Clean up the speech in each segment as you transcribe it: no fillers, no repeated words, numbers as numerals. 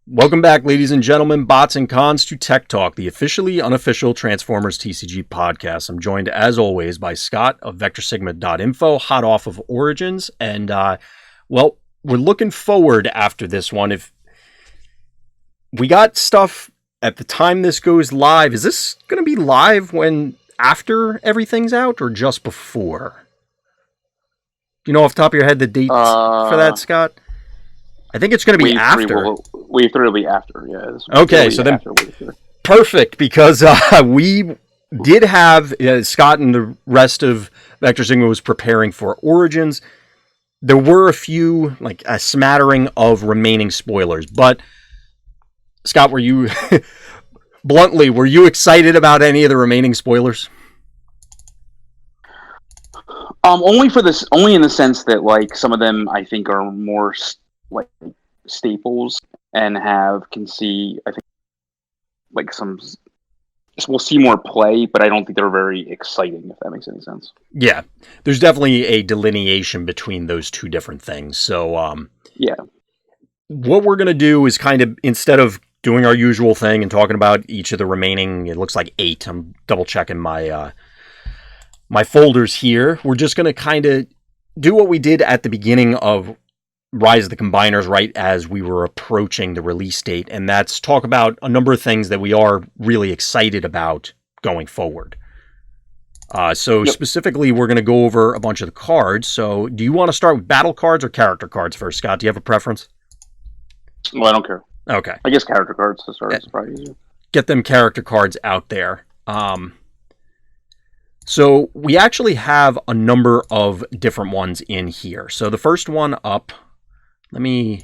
Welcome back, ladies and gentlemen, bots and cons, to Tech Talk, the officially unofficial Transformers TCG podcast. I'm joined, as always, by Scott of VectorSigma.info, hot off of Origins. And, well, we're looking forward after this one. If we got stuff at the time this goes live, is this going to be live when after everything's out or just before? Do you know off the top of your head the dates for that, Scott? I think it's going to be after. Wave 3 will be after, yeah. Okay, so then perfect, because we did have, Scott and the rest of Vector Sigma was preparing for Origins. There were a few, like a smattering of remaining spoilers, but Scott, were you, bluntly, were you excited about any of the remaining spoilers? Only in the sense that, like, some of them I think are more like staples and can see, I think, like we'll see more play, but I don't think they're very exciting, if that makes any sense. Yeah, there's definitely a delineation between those two different things. So, yeah, what we're going to do is kind of, instead of doing our usual thing and talking about each of the remaining, it looks like 8. I'm double checking my my folders here. We're just going to kind of do what we did at the beginning of Rise of the Combiners, right as we were approaching the release date, and that's talk about a number of things that we are really excited about going forward. Specifically, we're going to go over a bunch of the cards. So do you want to start with battle cards or character cards first, Scott? Do you have a preference? Well, I don't care. Okay. I guess character cards to start is probably easier. Get them character cards out there. So we actually have a number of different ones in here. So the first one up, I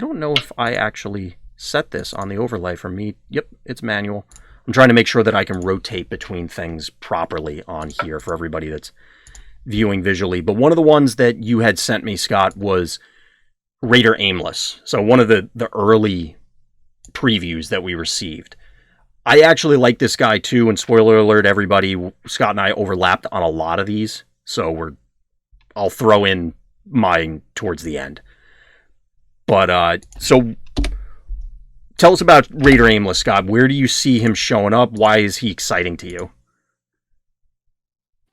don't know if I actually set this on the overlay for me. Yep, it's manual. I'm trying to make sure that I can rotate between things properly on here for everybody that's viewing visually. But one of the ones that you had sent me, Scott, was Rader Aimless. So one of the early previews that we received. I actually like this guy too, and spoiler alert, everybody, Scott and I overlapped on a lot of these. So I'll throw in mine towards the end. But, so tell us about Rader Aimless, Scott. Where do you see him showing up? Why is he exciting to you?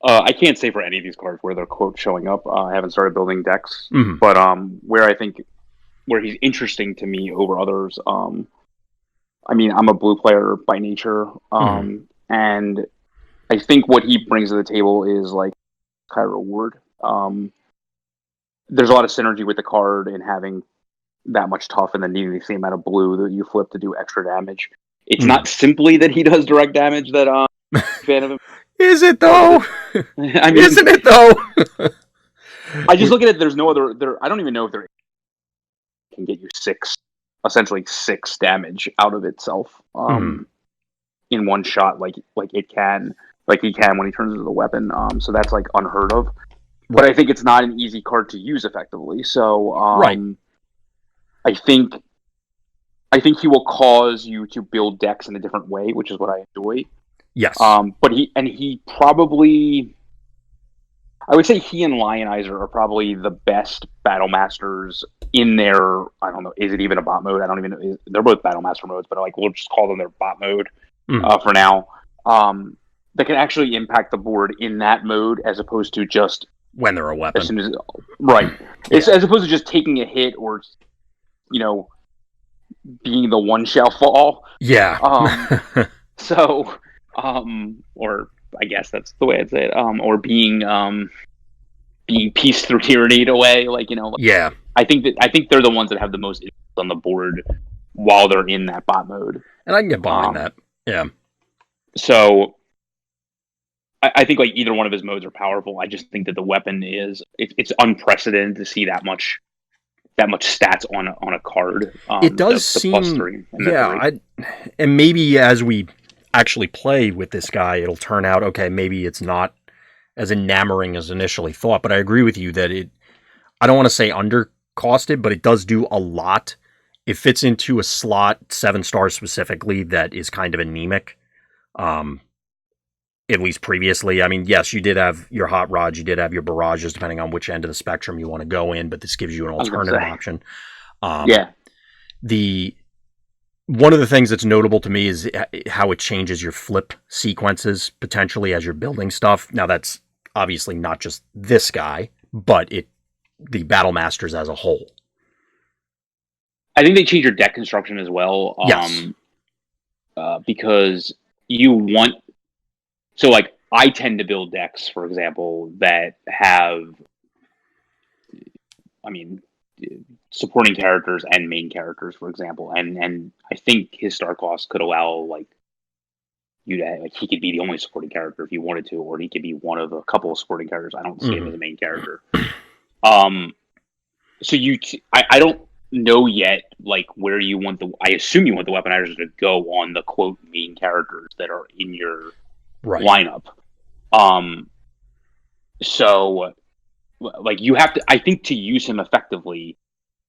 I can't say for any of these cards where they're, quote, showing up. I haven't started building decks. Mm-hmm. But where he's interesting to me over others, I mean, I'm a blue player by nature, and I think what he brings to the table is, like, kind of reward. There's a lot of synergy with the card in having that much tough and then needing the same amount of blue that you flip to do extra damage. It's not simply that he does direct damage that I'm a fan of him. Is it though? I mean, isn't it though? I just look at it, there's no other I don't even know if there can get you essentially 6 damage out of itself in one shot like he can when he turns into the weapon. So that's, like, unheard of. But I think it's not an easy card to use effectively. So I think he will cause you to build decks in a different way, which is what I enjoy. Yes. But he probably, I would say he and Lyin Eyes are probably the best Battle Masters in their, I don't know, is it even a bot mode? I don't even know. They're both Battle Master modes, but, like, we'll just call them their bot mode for now. That can actually impact the board in that mode as opposed to just when they're a weapon. As opposed to just taking a hit or, being the one shall fall. Yeah. Or I guess that's the way I'd say it. Or being pieced through tyranny away, yeah. I think they're the ones that have the most influence on the board while they're in that bot mode. And I can get behind that. Yeah. So I think, like, either one of his modes are powerful. I just think that the weapon it's unprecedented to see that much stats on a card. It does seem, and maybe as we actually play with this guy, it'll turn out, okay, maybe it's not as enamoring as initially thought, but I agree with you that I don't want to say undercosted, but it does do a lot. It fits into a slot, 7 stars specifically, that is kind of anemic. At least previously. I mean, yes, you did have your hot rods, you did have your barrages, depending on which end of the spectrum you want to go in, but this gives you an alternative option. Yeah. one of the things that's notable to me is how it changes your flip sequences potentially as you're building stuff. Now, that's obviously not just this guy, but the Battle Masters as a whole. I think they change your deck construction as well. Yes. Because you want... So, like, I tend to build decks, for example, that have, I mean, supporting characters and main characters, for example. And I think his star cost could allow, like, you to, like, he could be the only supporting character if you wanted to, or he could be one of a couple of supporting characters. I don't see him as a main character. So I don't know yet, like, where you want I assume you want the weaponizers to go on the quote main characters that are in your lineup. So, like, you have to, I think, to use him effectively,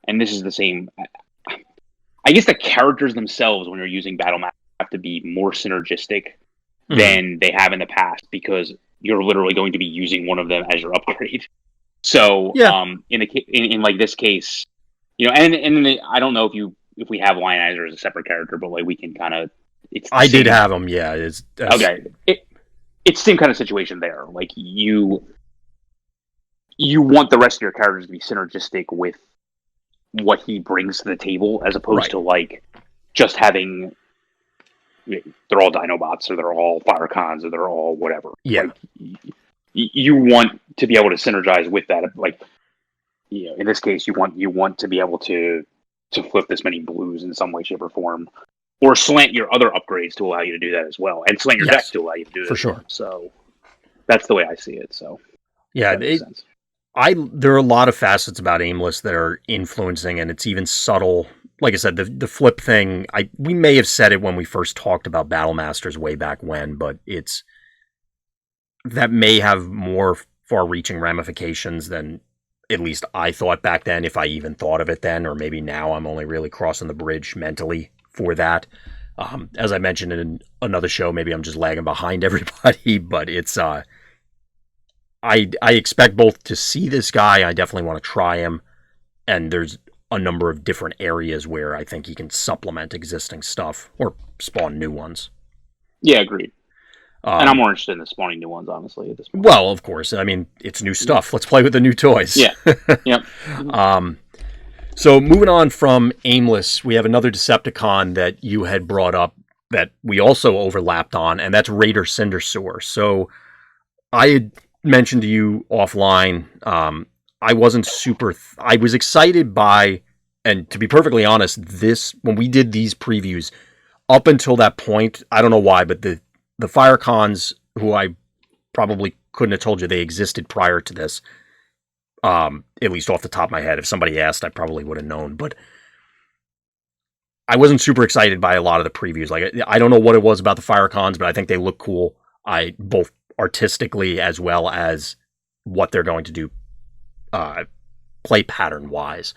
and this is the same, I guess the characters themselves, when you're using Battle Map, have to be more synergistic than they have in the past, because you're literally going to be using one of them as your upgrade. So, in like this case, you know, and I don't know if we have Lyin Eyes as a separate character, but like we can kind of, I did have him, yeah. Okay, it's the same kind of situation there. Like, you want the rest of your characters to be synergistic with what he brings to the table, as opposed to, like, just having, they're all Dinobots, or they're all Firecons, or they're all whatever. Yeah. Like, you want to be able to synergize with that. Like, you know, in this case, you want to be able to flip this many blues in some way, shape, or form, or slant your other upgrades to allow you to do that as well, and slant your deck to allow you to do that for sure. So that's the way I see it. So yeah, there are a lot of facets about Aimless that are influencing, and it's even subtle. Like I said, the flip thing, we may have said it when we first talked about Battle Masters way back when, but that may have more far-reaching ramifications than at least I thought back then, if I even thought of it then, or maybe now I'm only really crossing the bridge mentally for that. As I mentioned in another show, maybe I'm just lagging behind everybody, but it's I expect both to see this guy. I definitely want to try him, and there's a number of different areas where I think he can supplement existing stuff or spawn new ones. Yeah, agreed. And I'm more interested in the spawning new ones, honestly, at this point. Well, of course. I mean, it's new stuff. Let's play with the new toys. Yeah. Yep. So moving on from Aimless, we have another Decepticon that you had brought up that we also overlapped on, and that's Rader Cinder Sewer. So I had mentioned to you offline, I wasn't super... I was excited by, and to be perfectly honest, when we did these previews, up until that point, I don't know why, but the Firecons, who I probably couldn't have told you they existed prior to this, at least off the top of my head. If somebody asked, I probably would have known. But I wasn't super excited by a lot of the previews. Like, I don't know what it was about the Firecons, but I think they look cool. Both artistically as well as what they're going to do play pattern-wise.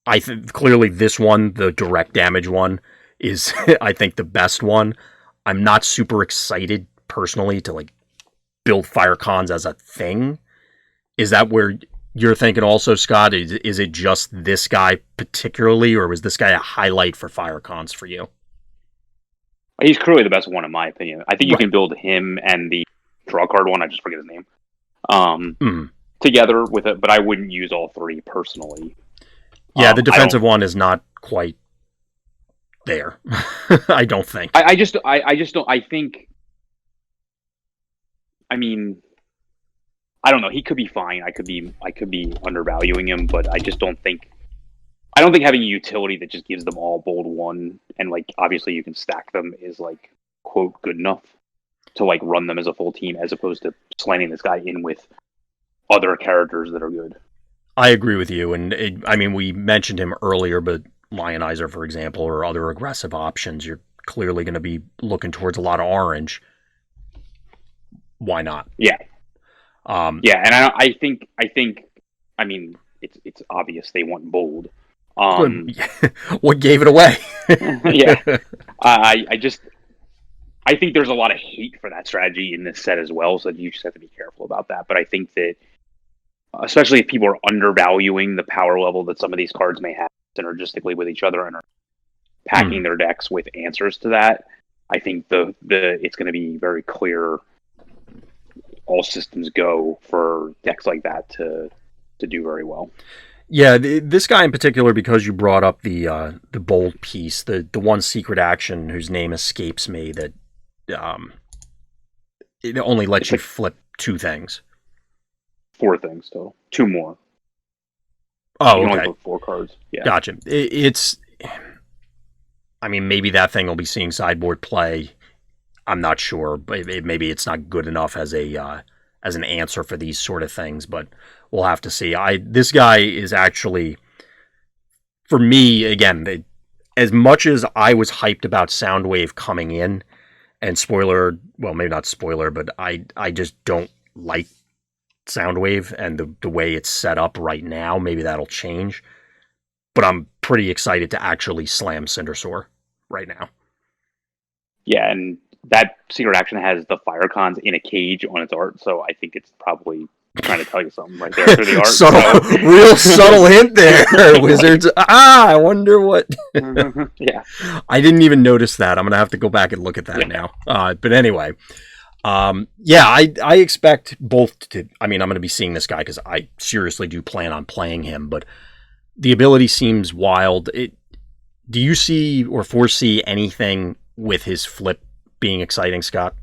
I think clearly this one, the direct damage one, is, I think, the best one. I'm not super excited, personally, to, like, build Firecons as a thing. Is that where you're thinking also, Scott? Is it just this guy particularly, or was this guy a highlight for Firecons for you? He's clearly the best one, in my opinion. I think you can build him and the draw card one, I just forget his name, together with it, but I wouldn't use all three, personally. Yeah, the defensive one is not quite there. I don't think. I just don't. I think. I mean, I don't know. He could be fine. I could be undervaluing him, but I just don't think. I don't think having a utility that just gives them all bold one, and, like, obviously you can stack them, is, like, quote, good enough to, like, run them as a full team, as opposed to slanting this guy in with other characters that are good. I agree with you, and I mean, we mentioned him earlier, but Lyin Eyes, for example, or other aggressive options, you're clearly going to be looking towards a lot of orange. Why not? Yeah. Yeah, and I think, I mean, it's obvious they want bold. What gave it away? Yeah. I think there's a lot of hate for that strategy in this set as well, so you just have to be careful about that. But I think that, especially if people are undervaluing the power level that some of these cards may have synergistically with each other and are packing their decks with answers to that, I think the it's going to be very clear. All systems go for decks like that to do very well. Yeah, this guy in particular, because you brought up the bold piece, the one secret action whose name escapes me, that it only lets you flip 2 things. 4 things total. 2 more. Oh, you can okay. only flip 4 cards. Yeah. Gotcha. I mean, maybe that thing will be seeing sideboard play. I'm not sure, but maybe it's not good enough as an answer for these sort of things, but we'll have to see. This guy is actually, for me, again, as much as I was hyped about Soundwave coming in, and spoiler, well, maybe not spoiler, but I just don't like Soundwave and the way it's set up right now. Maybe that'll change, but I'm pretty excited to actually slam Cindersaur right now. Yeah, and that secret action has the fire cons in a cage on its art, so I think it's probably trying to tell you something right there through the art. Real subtle hint there, Wizards. I wonder what. Yeah, I didn't even notice that. I'm gonna have to go back and look at that now. But anyway, I expect both to. I mean, I'm gonna be seeing this guy because I seriously do plan on playing him. But the ability seems wild. Do you see or foresee anything with his flip being exciting, Scott?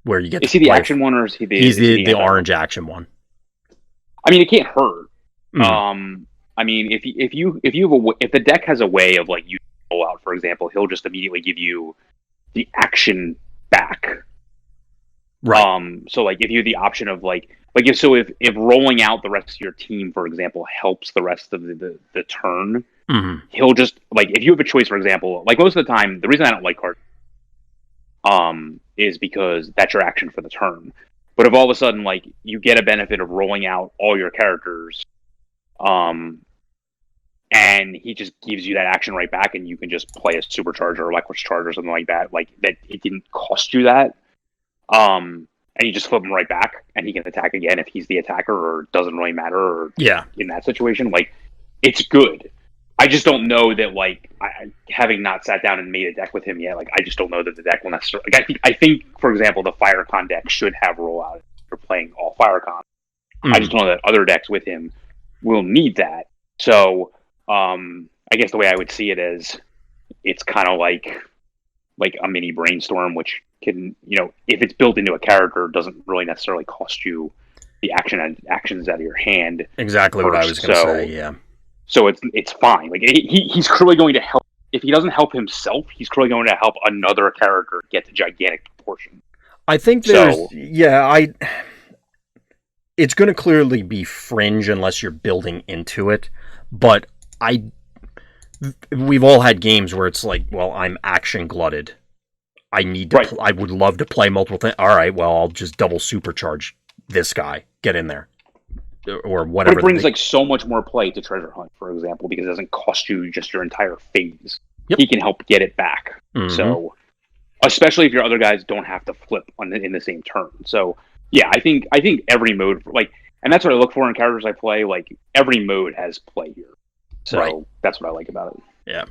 Where you get is he the action one or is he the? He's the orange action one. I mean, it can't hurt. I mean, if the deck has a way of like you roll out, for example, he'll just immediately give you the action back. Right. So like if you have the option of if rolling out the rest of your team, for example, helps the rest of the turn, he'll just like if you have a choice, for example, like most of the time, the reason I don't like cards is because that's your action for the turn. But if all of a sudden, like, you get a benefit of rolling out all your characters, and he just gives you that action right back, and you can just play a supercharger or Electric Charge or something like that, like, that it didn't cost you that, and you just flip him right back, and he can attack again if he's the attacker, or it doesn't really matter, or in that situation, like, it's good. I just don't know that, like, having not sat down and made a deck with him yet, like, I just don't know that the deck will necessarily... Like, I think, for example, the Firecon deck should have rollout for playing all Firecon. I just don't know that other decks with him will need that. So, I guess the way I would see it is, it's kind of like a mini Brainstorm, which can, if it's built into a character, doesn't really necessarily cost you the actions out of your hand. Exactly what I was going to say, yeah. So it's fine. Like he's clearly going to help. If he doesn't help himself, he's clearly going to help another character get the gigantic proportion. I think it's going to clearly be fringe unless you're building into it. But we've all had games where it's like, well, I'm action glutted. I need to. I would love to play multiple things. All right, well, I'll just double supercharge this guy. Get in there. Or whatever. But it brings like so much more play to Treasure Hunt, for example, because it doesn't cost you just your entire phase. He can help get it back. So, especially if your other guys don't have to flip in the same turn. So, yeah, I think every mode, and that's what I look for in characters I play. Like every mode has play here. So that's what I like about it.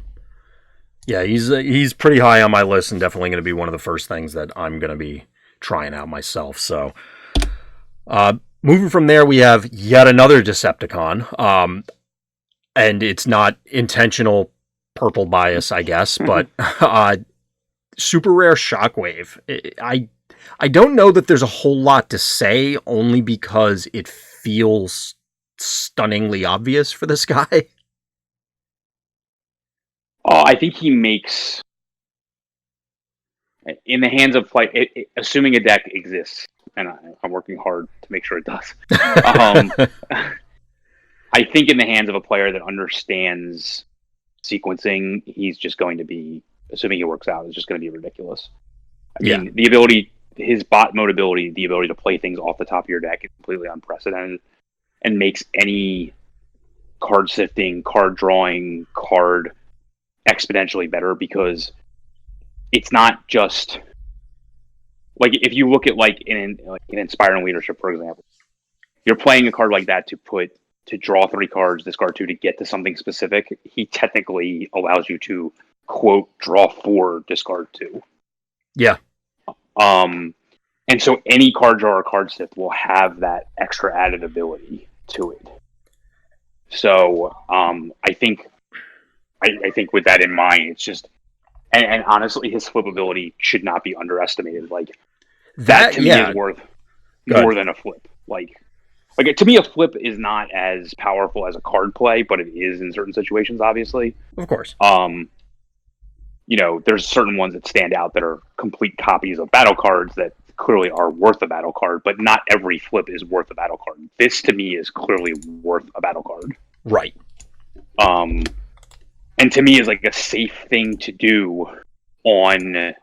Yeah, he's pretty high on my list, and definitely going to be one of the first things that I'm going to be trying out myself. So, moving from there, we have yet another Decepticon, and it's not intentional purple bias, I guess, but super rare Shockwave. I don't know that there's a whole lot to say, only because it feels stunningly obvious for this guy. I think he makes, in the hands of play, assuming a deck exists, and I'm working hard to make sure it does. I think in the hands of a player that understands sequencing, he's just going to be, assuming it works out, is just going to be ridiculous. I mean, the ability, his bot mode ability, the ability to play things off the top of your deck is completely unprecedented, and makes any card sifting, card drawing, card exponentially better, because it's not just like, if you look at like in Inspiring Leadership, for example, you're playing a card like that to draw 3 cards, discard 2 to get to something specific. He technically allows you to quote, draw 4, discard 2. Yeah. And so any card draw or card sift will have that extra added ability to it. So I think with that in mind, it's just and honestly, his flip ability should not be underestimated. Like that to me is worth more than a flip. Like to me, a flip is not as powerful as a card play, but it is in certain situations, obviously. Of course. There's certain ones that stand out that are complete copies of battle cards that clearly are worth a battle card, but not every flip is worth a battle card. This to me is clearly worth a battle card. Right. And to me is like a safe thing to do on an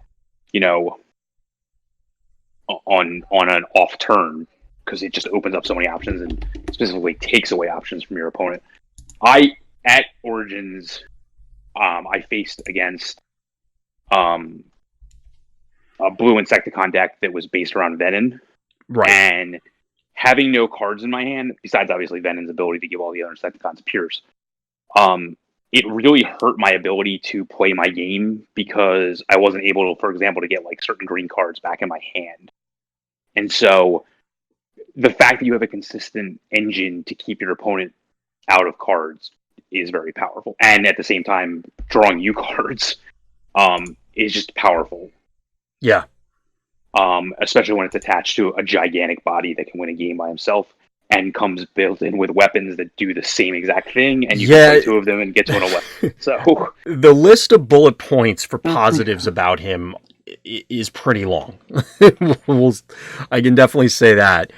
off turn, because it just opens up so many options and specifically takes away options from your opponent. At Origins, I faced against a blue Insecticon deck that was based around Venom. Right. And having no cards in my hand, besides obviously Venom's ability to give all the other Insecticons Pierce, it really hurt my ability to play my game because I wasn't able to, for example, to get like certain green cards back in my hand. And so the fact that you have a consistent engine to keep your opponent out of cards is very powerful. And at the same time, drawing you cards is just powerful. Yeah. Especially when it's attached to a gigantic body that can win a game by himself and comes built in with weapons that do the same exact thing, and you can play 2 of them and get to win a weapon. So the list of bullet points for positives about him is pretty long. I can definitely say that.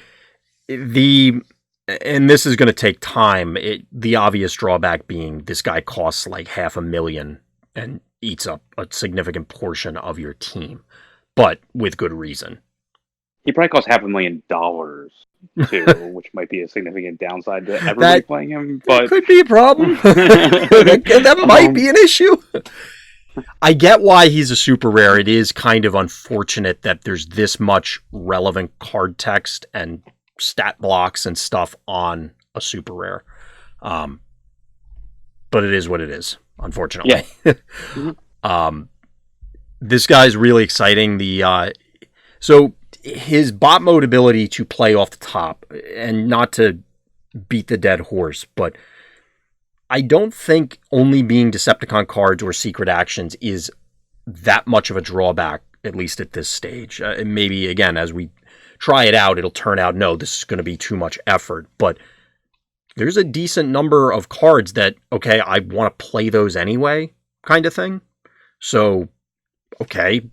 And this is going to take time. The obvious drawback being this guy costs like $500,000 and eats up a significant portion of your team, but with good reason. He probably costs $500,000 too, which might be a significant downside to everybody playing him. But could be a problem. that might be an issue. I get why he's a super rare. It is kind of unfortunate that there's this much relevant card text and stat blocks and stuff on a super rare. But it is what it is, unfortunately. Yeah. This guy's really exciting. So his bot mode ability to play off the top, and not to beat the dead horse, but I don't think only being Decepticon cards or secret actions is that much of a drawback, at least at this stage. Maybe, again, as we try it out, it'll turn out, no, this is going to be too much effort. But there's a decent number of cards that, okay, I want to play those anyway, kind of thing. So, okay,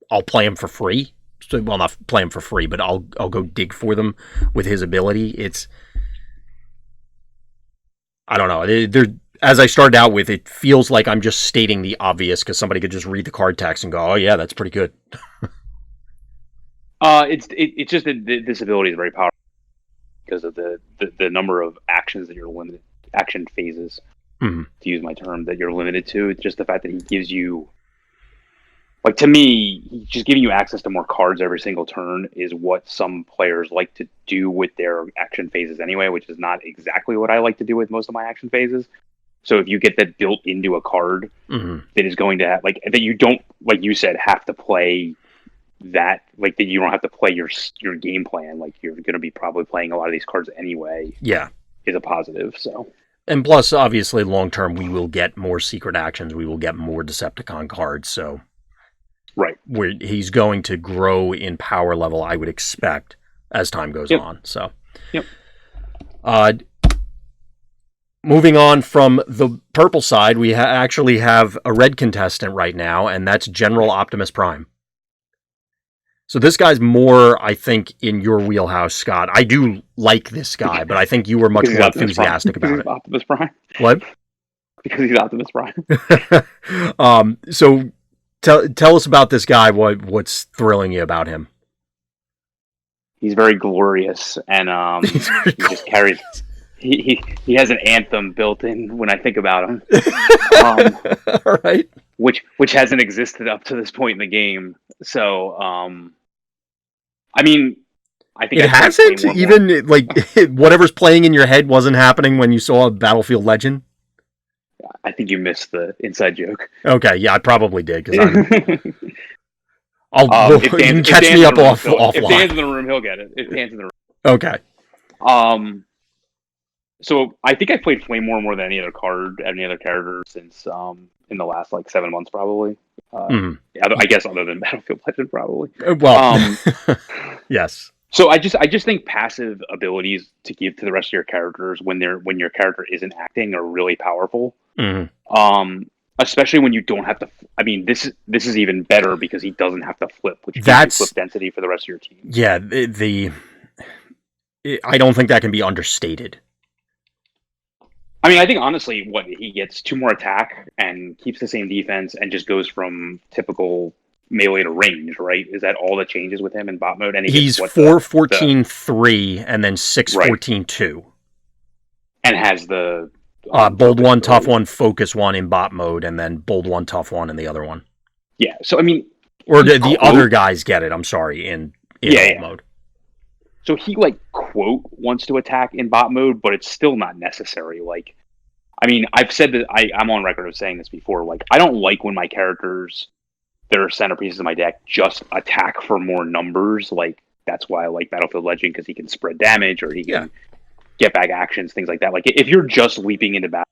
I'll play them for free. Well, not play them for free, but I'll go dig for them with his ability. I don't know. As I started out with, it feels like I'm just stating the obvious because somebody could just read the card text and go, "Oh yeah, that's pretty good." It's just that this ability is very powerful because of the number of actions that you're limited, action phases, to use my term, that you're limited to. It's just the fact that he gives you, like, to me, just giving you access to more cards every single turn is what some players like to do with their action phases anyway, which is not exactly what I like to do with most of my action phases. So if you get that built into a card that is going to have, like, that you don't, like you said, have to play that, like, that you don't have to play your game plan, like, you're going to be probably playing a lot of these cards anyway. Yeah. Is a positive, so. And plus, obviously, long term, we will get more secret actions. We will get more Decepticon cards, so. Right. Where he's going to grow in power level, I would expect, as time goes on. So, moving on from the purple side, we actually have a red contestant right now, and that's General Optimus Prime. So this guy's more, I think, in your wheelhouse, Scott. I do like this guy, but I think you were much more enthusiastic about it. Optimus Prime. What? Because he's Optimus Prime. So tell us about this guy. What's thrilling you about him? He's very glorious, and he just carries. He has an anthem built in when I think about him. All right. Which hasn't existed up to this point in the game. So, I mean, I think it hasn't. Even like whatever's playing in your head wasn't happening when you saw a Battlefield Legend. I think you missed the inside joke. Okay, yeah, I probably did because I'm. If You Dan, can if catch Dan's me in up the room, If Dan's offline. in the room, he'll get it. If Dan's in the room. Okay. So I think I played Flamewar more than any other character since in the last like 7 months probably. I guess other than Battlefield Legend probably. Well, yes. So I just think passive abilities to give to the rest of your characters when your character isn't acting are really powerful. Especially when you don't have to. I mean, this is even better because he doesn't have to flip, which gives you flip density for the rest of your team. Yeah, I don't think that can be understated. I mean, I think honestly, he gets 2 more attack and keeps the same defense and just goes from typical melee to range, right? Is that all that changes with him in bot mode? And he's 4-14-3 and then 6-14-2. And has the bold 1, tough 1, focus 1 in bot mode, and then bold 1, tough 1 in the other one. Yeah, so I mean, or the other guys get it. I'm sorry, in bot mode. So he wants to attack in bot mode, but it's still not necessary. Like, I mean, I've said that I'm on record of saying this before. Like, I don't like when my characters that are centerpieces of my deck just attack for more numbers. Like, that's why I like Battlefield Legend, because he can spread damage or he can get back actions, things like that. Like, if you're just leaping into battle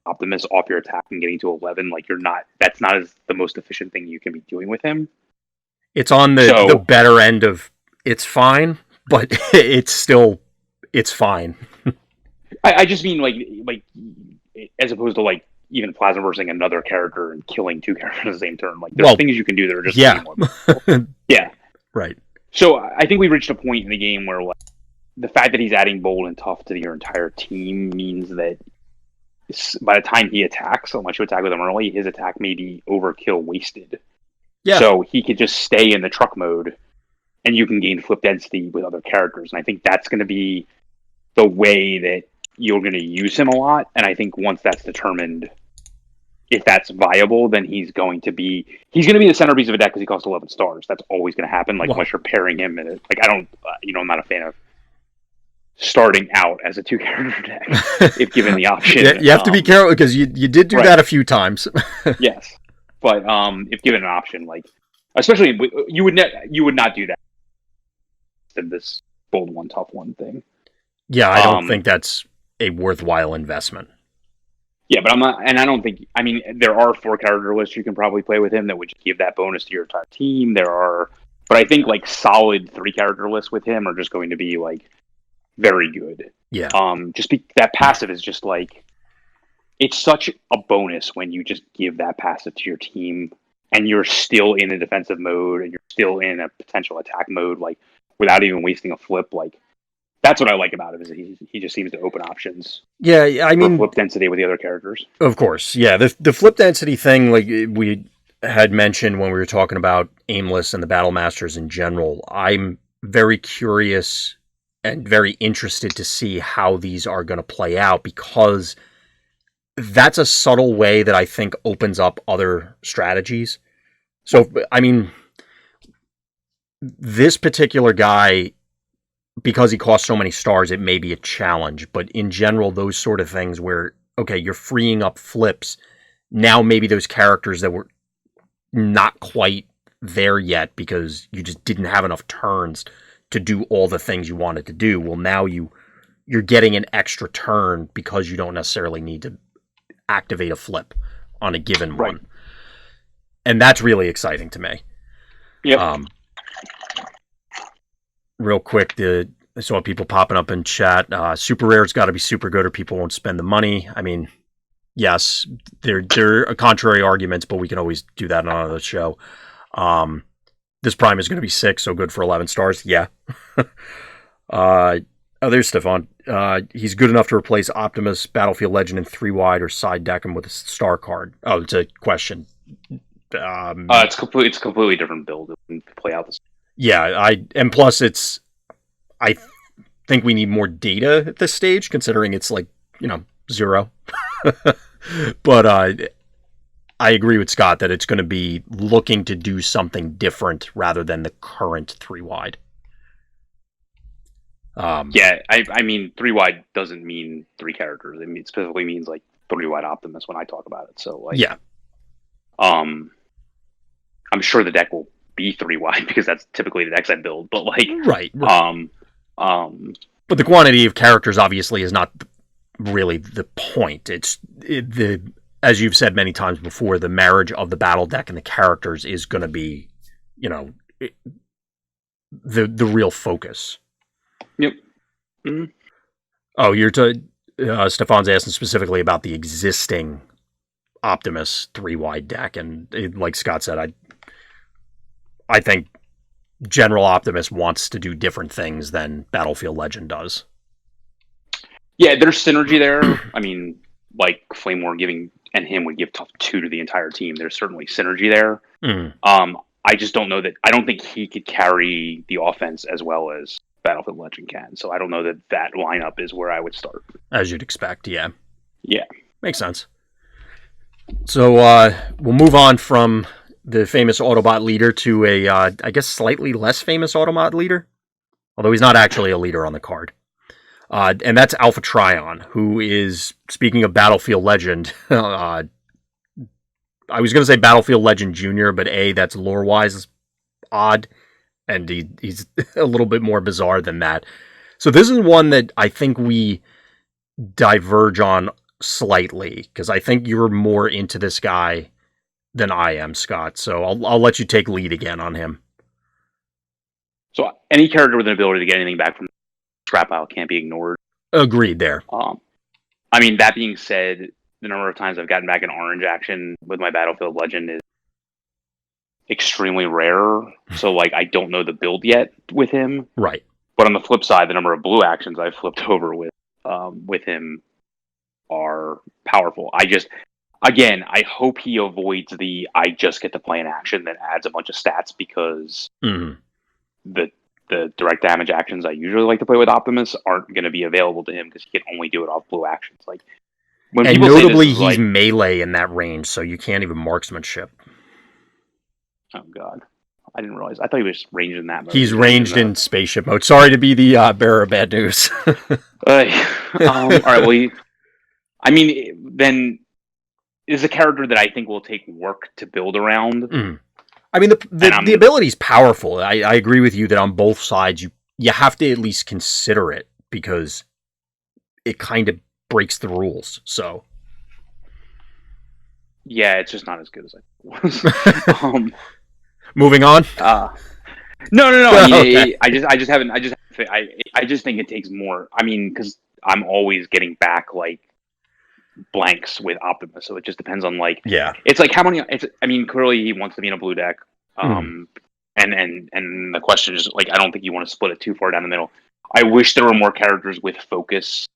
Optimus off your attack and getting to 11, like, that's not the most efficient thing you can be doing with him. It's on the better end of it's fine, but it's fine. I just mean like as opposed to like even plasma versing another character and killing 2 characters in the same turn. Like, there's things you can do that are just yeah. Right. So I think we reached a point in the game where like the fact that he's adding bold and tough to your entire team means that by the time he attacks, unless you attack with him early, his attack may be overkill wasted. Yeah. So he could just stay in the truck mode and you can gain flip density with other characters. And I think that's going to be the way that you're going to use him a lot. And I think once that's determined, if that's viable, then he's going to be the centerpiece of a deck because he costs 11 stars. That's always going to happen. Like, unless you're pairing him in it. Like, I don't, I'm not a fan of starting out as a 2-character deck if given the option. You have to be careful because you did do that a few times. Yes. But if given an option, like, especially you would not do that in this bold 1, tough 1 thing. Yeah, I don't think that's a worthwhile investment. Yeah, but I'm not, and I don't think. I mean, there are 4-character lists you can probably play with him that would give that bonus to your entire team. But I think like solid 3-character lists with him are just going to be like very good. Yeah. That passive is just like, it's such a bonus when you just give that passive to your team and you're still in a defensive mode and you're still in a potential attack mode, like without even wasting a flip. Like, that's what I like about him, is that he just seems to open options. Yeah, I mean, flip density with the other characters. Of course, yeah. The flip density thing, like we had mentioned when we were talking about Aimless and the Battle Masters in general, I'm very curious and very interested to see how these are going to play out, because that's a subtle way that I think opens up other strategies. So, I mean, this particular guy, because he costs so many stars, it may be a challenge. But in general, those sort of things where, okay, you're freeing up flips, now maybe those characters that were not quite there yet because you just didn't have enough turns to do all the things you wanted to do. Well, now you're getting an extra turn because you don't necessarily need to activate a flip on a given one. And that's really exciting to me. Yep. Real quick, I saw people popping up in chat. Super rare's got to be super good or people won't spend the money. I mean, yes, there are contrary arguments, but we can always do that on another show. This prime is going to be 6, so good for 11 stars. Yeah. There's Stefan. He's good enough to replace Optimus, Battlefield Legend, in 3-wide, or side deck him with a star card. Oh, it's a question. It's completely different build. It wouldn't play out this. Yeah, and plus I think we need more data at this stage, considering it's like, 0. But I agree with Scott that it's going to be looking to do something different rather than the current 3-wide. Yeah, I mean 3-wide doesn't mean 3 characters. It specifically means like 3-wide Optimus when I talk about it. So like, Yeah. I'm sure the deck will be 3-wide because that's typically the decks I build. But like, Right. but the quantity of characters obviously is not really the point. It's as you've said many times before, the marriage of the battle deck and the characters is going to be, the real focus. Yep. Mm-hmm. Oh, Stefan's asking specifically about the existing Optimus 3-wide deck, and like Scott said, I think General Optimus wants to do different things than Battlefield Legend does. Yeah, there's synergy there. I mean, like Flame War giving and him would give tough 2 to the entire team. There's certainly synergy there. I just don't know that. I don't think he could carry the offense as well as Battlefield Legend can. So I don't know that lineup is where I would start. As you'd expect, yeah. Yeah. Makes sense. So we'll move on from the famous Autobot leader to a, I guess, slightly less famous Autobot leader. Although he's not actually a leader on the card. And that's Alpha Trion, who is, speaking of Battlefield Legend, I was going to say Battlefield Legend Jr., but A, that's lore-wise odd, and he's a little bit more bizarre than that. So this is one that I think we diverge on slightly, because I think you're more into this guy than I am, Scott. So I'll let you take lead again on him. So any character with an ability to get anything back from the scrap pile can't be ignored. Agreed there. I mean, that being said, the number of times I've gotten back an orange action with my Battlefield Legend is extremely rare. So, like, I don't know the build yet with him. Right. But on the flip side, the number of blue actions I've flipped over with him are powerful. I hope he avoids I just get to play an action that adds a bunch of stats, because the direct damage actions I usually like to play with Optimus aren't going to be available to him because he can only do it off blue actions. Like, when and people notably, say this is he's like, melee in that range, so you can't even marksmanship. Oh God, I didn't realize. I thought he was ranged in that mode. He's ranged in spaceship mode. Sorry to be the bearer of bad news. All right. Well, then is a character that I think will take work to build around. I mean, the ability's powerful. I agree with you that on both sides, you have to at least consider it, because it kind of breaks the rules. So, yeah, it's just not as good as I was. Moving on. No. Okay. I just think it takes more. I mean, because I'm always getting back like blanks with Optimus, so it just depends on like. Yeah. It's like how many. Clearly he wants to be in a blue deck. And the question is like, I don't think you want to split it too far down the middle. I wish there were more characters with focus.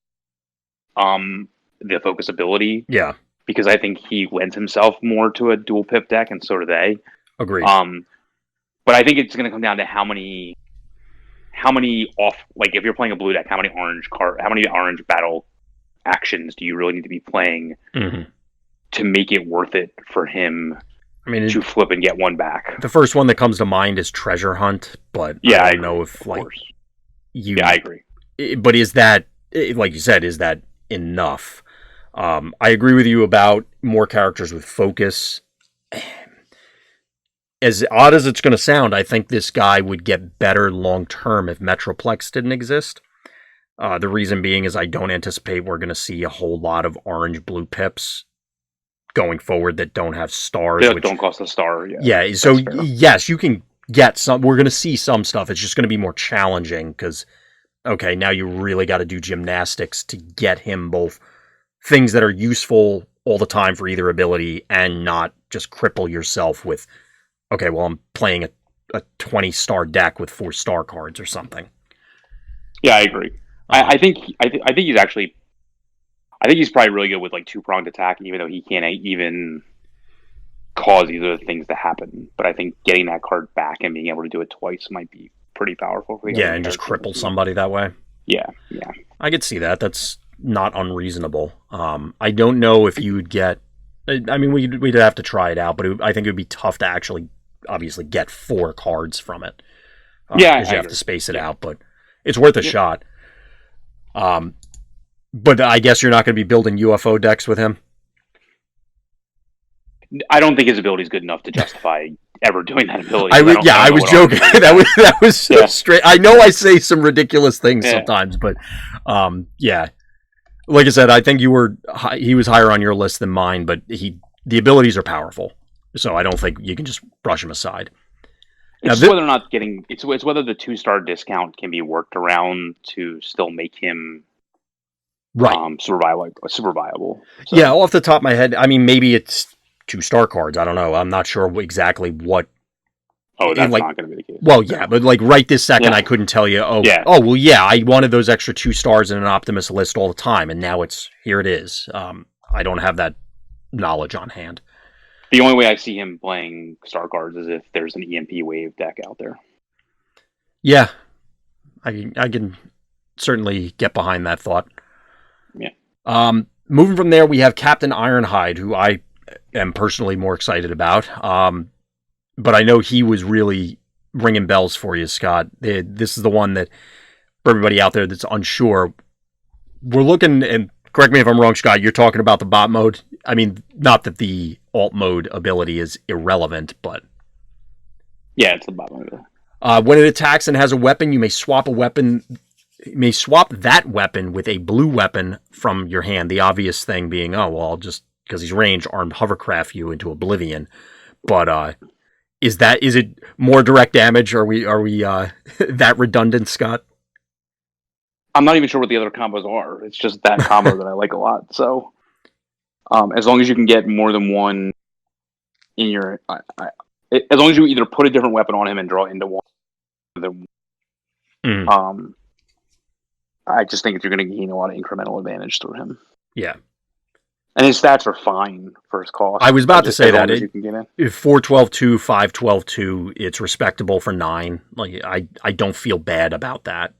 The focus ability. Yeah. Because I think he lends himself more to a dual pip deck, and so do they. Agreed. But I think it's going to come down to how many off, like if you're playing a blue deck, how many orange battle actions do you really need to be playing to make it worth it for him? To flip and get one back. The first one that comes to mind is Treasure Hunt, but I don't know if like you. Yeah, I agree. But is that, like you said, is that enough? I agree with you about more characters with focus. As odd as it's going to sound, I think this guy would get better long term if Metroplex didn't exist. The reason being is I don't anticipate we're going to see a whole lot of orange-blue pips going forward that don't have stars. That don't cost a star. Yeah. So yes, you can get some. We're going to see some stuff. It's just going to be more challenging because, okay, now you really got to do gymnastics to get him both things that are useful all the time for either ability and not just cripple yourself with, okay, well, I'm playing a 20-star deck with 4-star cards or something. Yeah, I agree. I think he's actually. I think he's probably really good with like 2-pronged attack, even though he can't even cause either of the things to happen. But I think getting that card back and being able to do it twice might be pretty powerful. Yeah, and just cripple somebody that way. Yeah. I could see that. That's not unreasonable. I don't know if you would get. I mean, we'd have to try it out, but I think it would be tough to actually, obviously, get 4 cards from it. Because you have to space it out, but it's worth a shot. But I guess you're not going to be building UFO decks with him? I don't think his ability is good enough to justify ever doing that ability. I was joking. that was so straight. I know I say some ridiculous things sometimes, but yeah. Like I said, I think he was higher on your list than mine, but the abilities are powerful, so I don't think you can just brush him aside. It's whether or not it's whether the 2-star discount can be worked around to still make him super viable. So. Yeah, off the top of my head, I mean, maybe it's 2-star cards. I don't know. I'm not sure exactly what. Oh, that's not going to be the case. Well, yeah, but like right this second, I couldn't tell you. I wanted those extra 2 stars in an Optimus list all the time, and now here it is. I don't have that knowledge on hand. The only way I see him playing star cards is if there's an EMP wave deck out there. Yeah, I can certainly get behind that thought. Yeah. Moving from there, we have Captain Ironhide, who I am personally more excited about. But I know he was really ringing bells for you, Scott. This is the one that, for everybody out there that's unsure, we're looking, and correct me if I'm wrong, Scott, you're talking about the bot mode. I mean, not that the alt mode ability is irrelevant, but... Yeah, it's the bot mode. When it attacks and has a weapon, you may swap that weapon with a blue weapon from your hand. The obvious thing being, I'll just, because he's ranged, armed hovercraft you into oblivion. But is it more direct damage? Are we that redundant, Scott? I'm not even sure what the other combos are. It's just that combo that I like a lot. So, as long as you can get more than one in your, as long as you either put a different weapon on him and draw into one, I just think you're going to gain a lot of incremental advantage through him. Yeah. And his stats are fine for his cost. I was about to say that. If 4-12-2, 5-12-2, it's respectable for 9. Like I don't feel bad about that.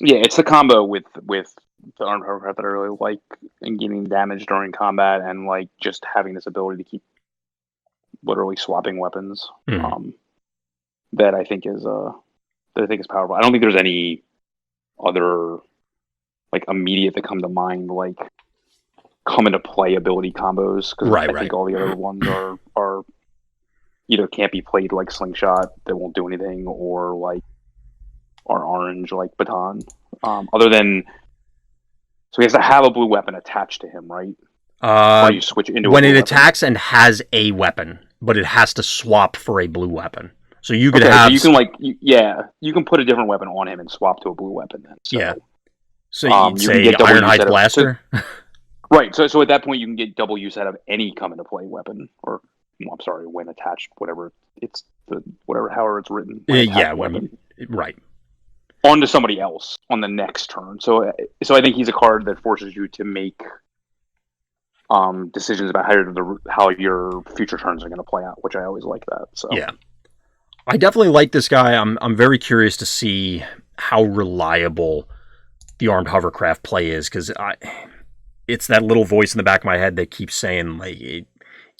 Yeah, it's the combo with the armed hovercraft that I really like, and getting damage during combat, and like just having this ability to keep literally swapping weapons. That I think is powerful. I don't think there's any other like immediate that come to mind like come into play ability combos, because I think all the other ones are either can't be played like Slingshot that won't do anything, or like are orange like Baton. Other than, so he has to have a blue weapon attached to him, right? Or you switch into when it attacks and has a weapon, but it has to swap for a blue weapon. So you could have. So you can you can put a different weapon on him and swap to a blue weapon. Then. So, yeah. So you'd say Ironhide Blaster. Right. So at that point you can get double use out of any come into play weapon, or when attached, whatever it's however it's written. Weapon. Right. Onto somebody else on the next turn. So I think he's a card that forces you to make decisions about how your future turns are going to play out, which I always like that. So yeah, I definitely like this guy. I'm very curious to see how reliable the armed hovercraft play is, because it's that little voice in the back of my head that keeps saying, like,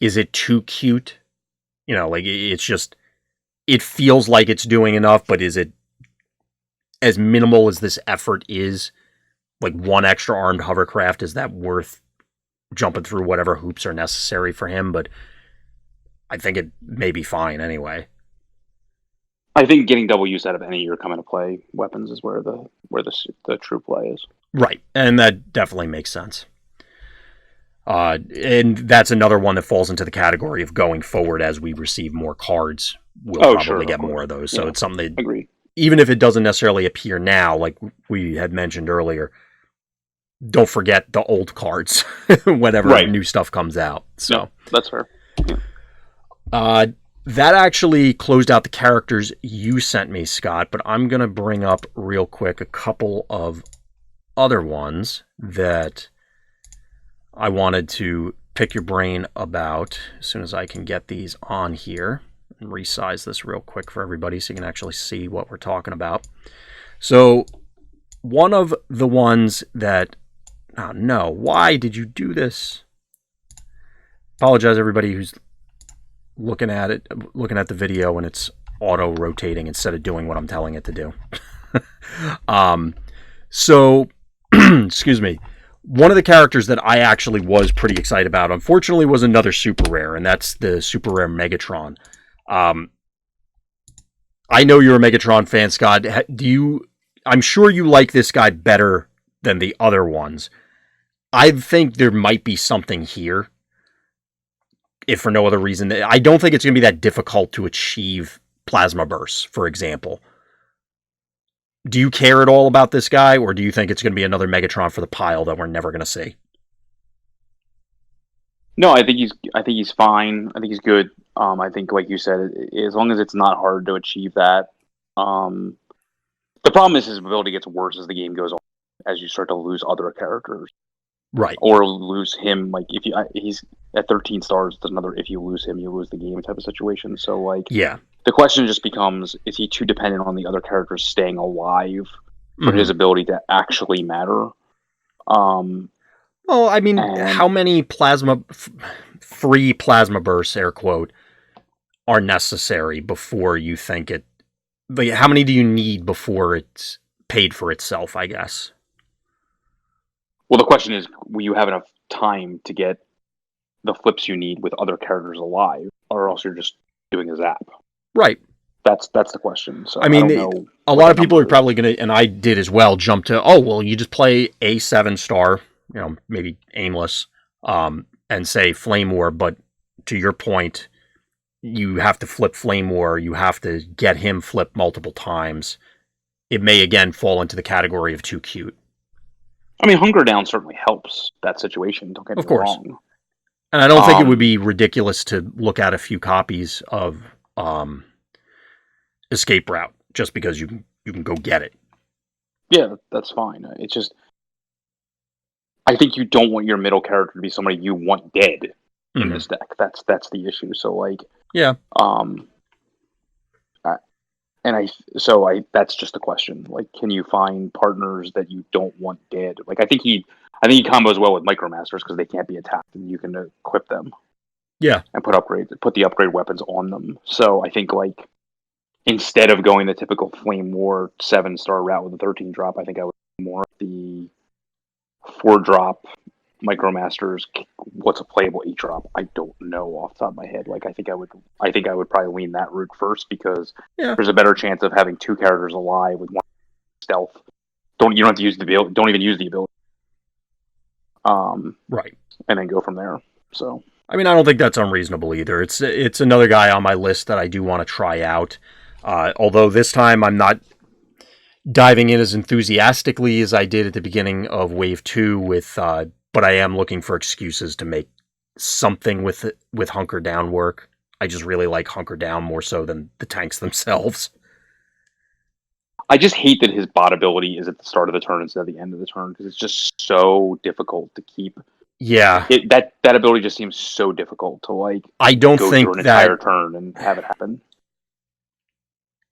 is it too cute? You know, like it's just, it feels like it's doing enough, but is it as minimal as this effort is? Like one extra armed hovercraft, is that worth jumping through whatever hoops are necessary for him? But I think it may be fine anyway. I think getting double use out of any of your come into play weapons is where the true play is. Right, and that definitely makes sense. And that's another one that falls into the category of going forward as we receive more cards, we'll probably get more of those. So it's something that, agree. Even if it doesn't necessarily appear now, like we had mentioned earlier, don't forget the old cards whenever new stuff comes out. So no, that's fair. Yeah. That actually closed out the characters you sent me, Scott, but I'm going to bring up real quick a couple of other ones that I wanted to pick your brain about as soon as I can get these on here and resize this real quick for everybody so you can actually see what we're talking about. So one of the ones that, oh no, why did you do this? Apologize everybody who's looking at the video and it's auto rotating instead of doing what I'm telling it to do. So excuse me, one of the characters that I actually was pretty excited about, unfortunately, was another super rare, and that's the super rare Megatron. I know you're a Megatron fan, Scott. I'm sure you like this guy better than the other ones. I think there might be something here, if for no other reason. I don't think it's going to be that difficult to achieve plasma bursts, for example. Do you care at all about this guy, or do you think it's going to be another Megatron for the pile that we're never going to see? No, I think he's fine. I think he's good. I think, like you said, as long as it's not hard to achieve that. The problem is his ability gets worse as the game goes on, as you start to lose other characters, right? Or lose him. Like if he's at 13 stars, there's another. If you lose him, you lose the game type of situation. So like, yeah. The question just becomes: is he too dependent on the other characters staying alive for his ability to actually matter? Well, I mean, how many free plasma bursts, air quote, are necessary before you think it? Like, how many do you need before it's paid for itself, I guess? Well, the question is, will you have enough time to get the flips you need with other characters alive, or else you're just doing a zap? Right. That's the question. So I mean, a lot of people are probably going to, and I did as well, jump to, oh, well, you just play a 7-star, maybe Aimless, and say Flame War, but to your point, you have to flip Flame War, you have to get him flipped multiple times. It may, again, fall into the category of too cute. I mean, Hunger Down certainly helps that situation, don't get me wrong. And I don't think it would be ridiculous to look at a few copies of Escape Route, just because you can go get it. Yeah, that's fine. It's just, I think you don't want your middle character to be somebody you want dead in this deck. That's the issue. So like, yeah. That's just the question. Like, can you find partners that you don't want dead? Like, I think he combos well with Micromasters because they can't be attacked and you can equip them. Yeah. And put the upgrade weapons on them. So I think like, instead of going the typical Flame War 7-star route with a 13 drop, I think I would more the 4-drop Micromasters. What's a playable 8-drop? I don't know off the top of my head. Like I think I would probably lean that route first because there's a better chance of having 2 characters alive with 1 stealth. You don't have to use the ability. Don't even use the ability. Right. And then go from there. So I mean, I don't think that's unreasonable either. It's another guy on my list that I do want to try out. Although this time I'm not diving in as enthusiastically as I did at the beginning of Wave 2 but I am looking for excuses to make something with Hunker Down work. I just really like Hunker Down more so than the tanks themselves. I just hate that his bot ability is at the start of the turn instead of the end of the turn because it's just so difficult to keep. Yeah. That ability just seems so difficult to like. I don't go think through an entire turn and have it happen.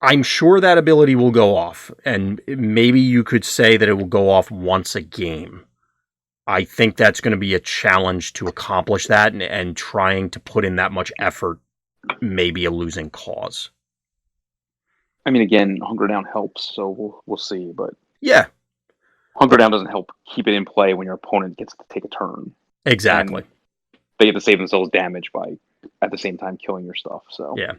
I'm sure that ability will go off, and maybe you could say that it will go off once a game. I think that's going to be a challenge to accomplish that, and trying to put in that much effort may be a losing cause. I mean, again, Hunger Down helps, so we'll see, but yeah, Hunger Down doesn't help keep it in play when your opponent gets to take a turn. Exactly. And they get to save themselves damage by at the same time killing your stuff. So yeah.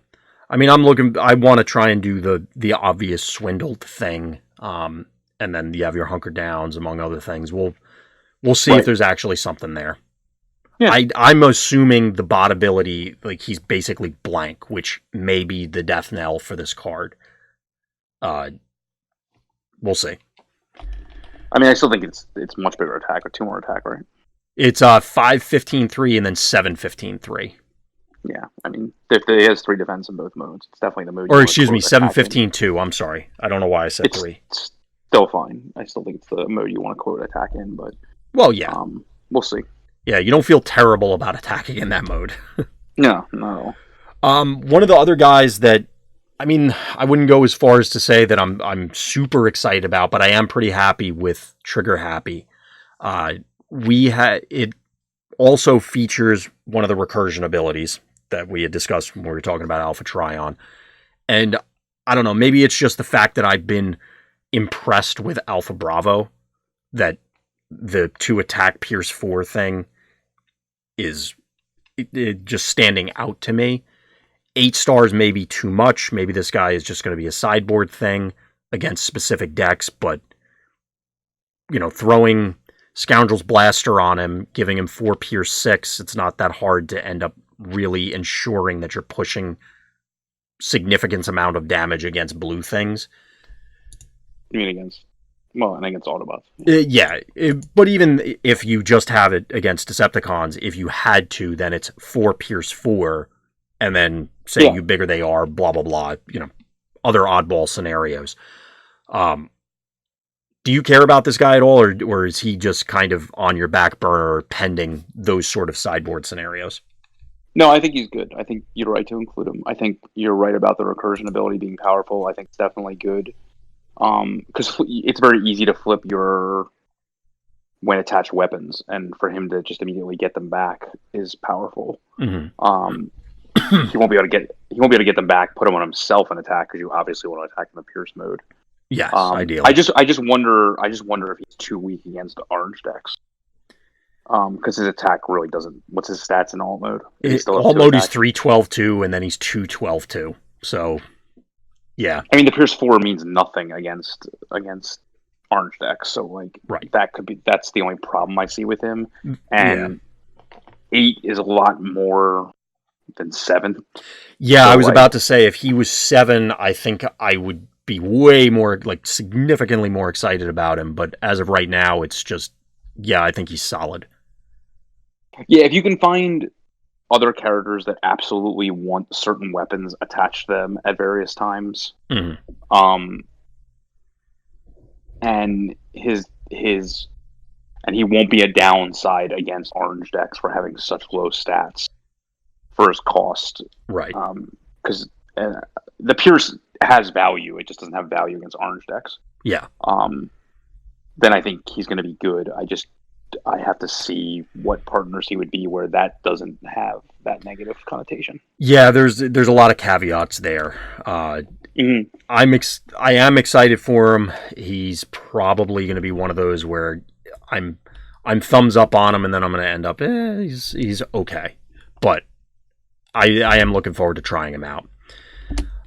I mean, I want to try and do the obvious swindled thing, and then you have your Hunker Downs, among other things. We'll see if there's actually something there. Yeah. I'm assuming the bot ability, like he's basically blank, which may be the death knell for this card. We'll see. I mean, I still think it's much bigger attack, or 2 more attack, right? It's 5-15-3 and then 7-15-3. Yeah, I mean, if it has 3 defense in both modes, it's definitely the mode. Or excuse me, 7-15-2. I'm sorry, I don't know why I said 3. It's still fine. I still think it's the mode you want to quote attack in, but yeah, we'll see. Yeah, you don't feel terrible about attacking in that mode. No. One of the other guys that, I mean, I wouldn't go as far as to say that I'm super excited about, but I am pretty happy with Trigger Happy. It also features one of the recursion abilities that we had discussed when we were talking about Alpha Trion. And I don't know, maybe it's just the fact that I've been impressed with Alpha Bravo that the 2 attack Pierce 4 thing is it just standing out to me. 8 stars may be too much. Maybe this guy is just going to be a sideboard thing against specific decks, but throwing Scoundrel's Blaster on him, giving him 4 Pierce 6, it's not that hard to end up really ensuring that you're pushing significant amount of damage against blue things. You mean against Autobots? But even if you just have it against Decepticons, if you had to, then it's 4 Pierce 4, and then say you bigger they are, blah, blah, blah, other oddball scenarios. Do you care about this guy at all, or is he just kind of on your back burner pending those sort of sideboard scenarios? No, I think he's good. I think you're right to include him. I think you're right about the recursion ability being powerful. I think it's definitely good. Because it's very easy to flip your when attached weapons, and for him to just immediately get them back is powerful. Mm-hmm. He won't be able to get them back, put them on himself and attack, because you obviously want to attack in the Pierce mode. Yes, ideally. I just wonder if he's too weak against orange decks. Because his attack really doesn't. What's his stats in alt mode? Alt mode is 3-12-2, and then he's 2-12-2. So, yeah. I mean, the Pierce 4 means nothing against orange decks. So, like, right. That's the only problem I see with him. And 8 is a lot more than 7. Yeah, so I was about to say, if he was 7, I think I would be way more, significantly more excited about him. But as of right now, it's just, I think he's solid. Yeah, if you can find other characters that absolutely want certain weapons attached to them at various times, and he won't be a downside against orange decks for having such low stats for his cost, right? Because the Pierce has value; it just doesn't have value against orange decks. Yeah. Then I think he's going to be good. I have to see what partners he would be where that doesn't have that negative connotation. Yeah, there's a lot of caveats there. I am excited for him. He's probably going to be one of those where I'm thumbs up on him, and then I'm going to end up he's okay. But I am looking forward to trying him out.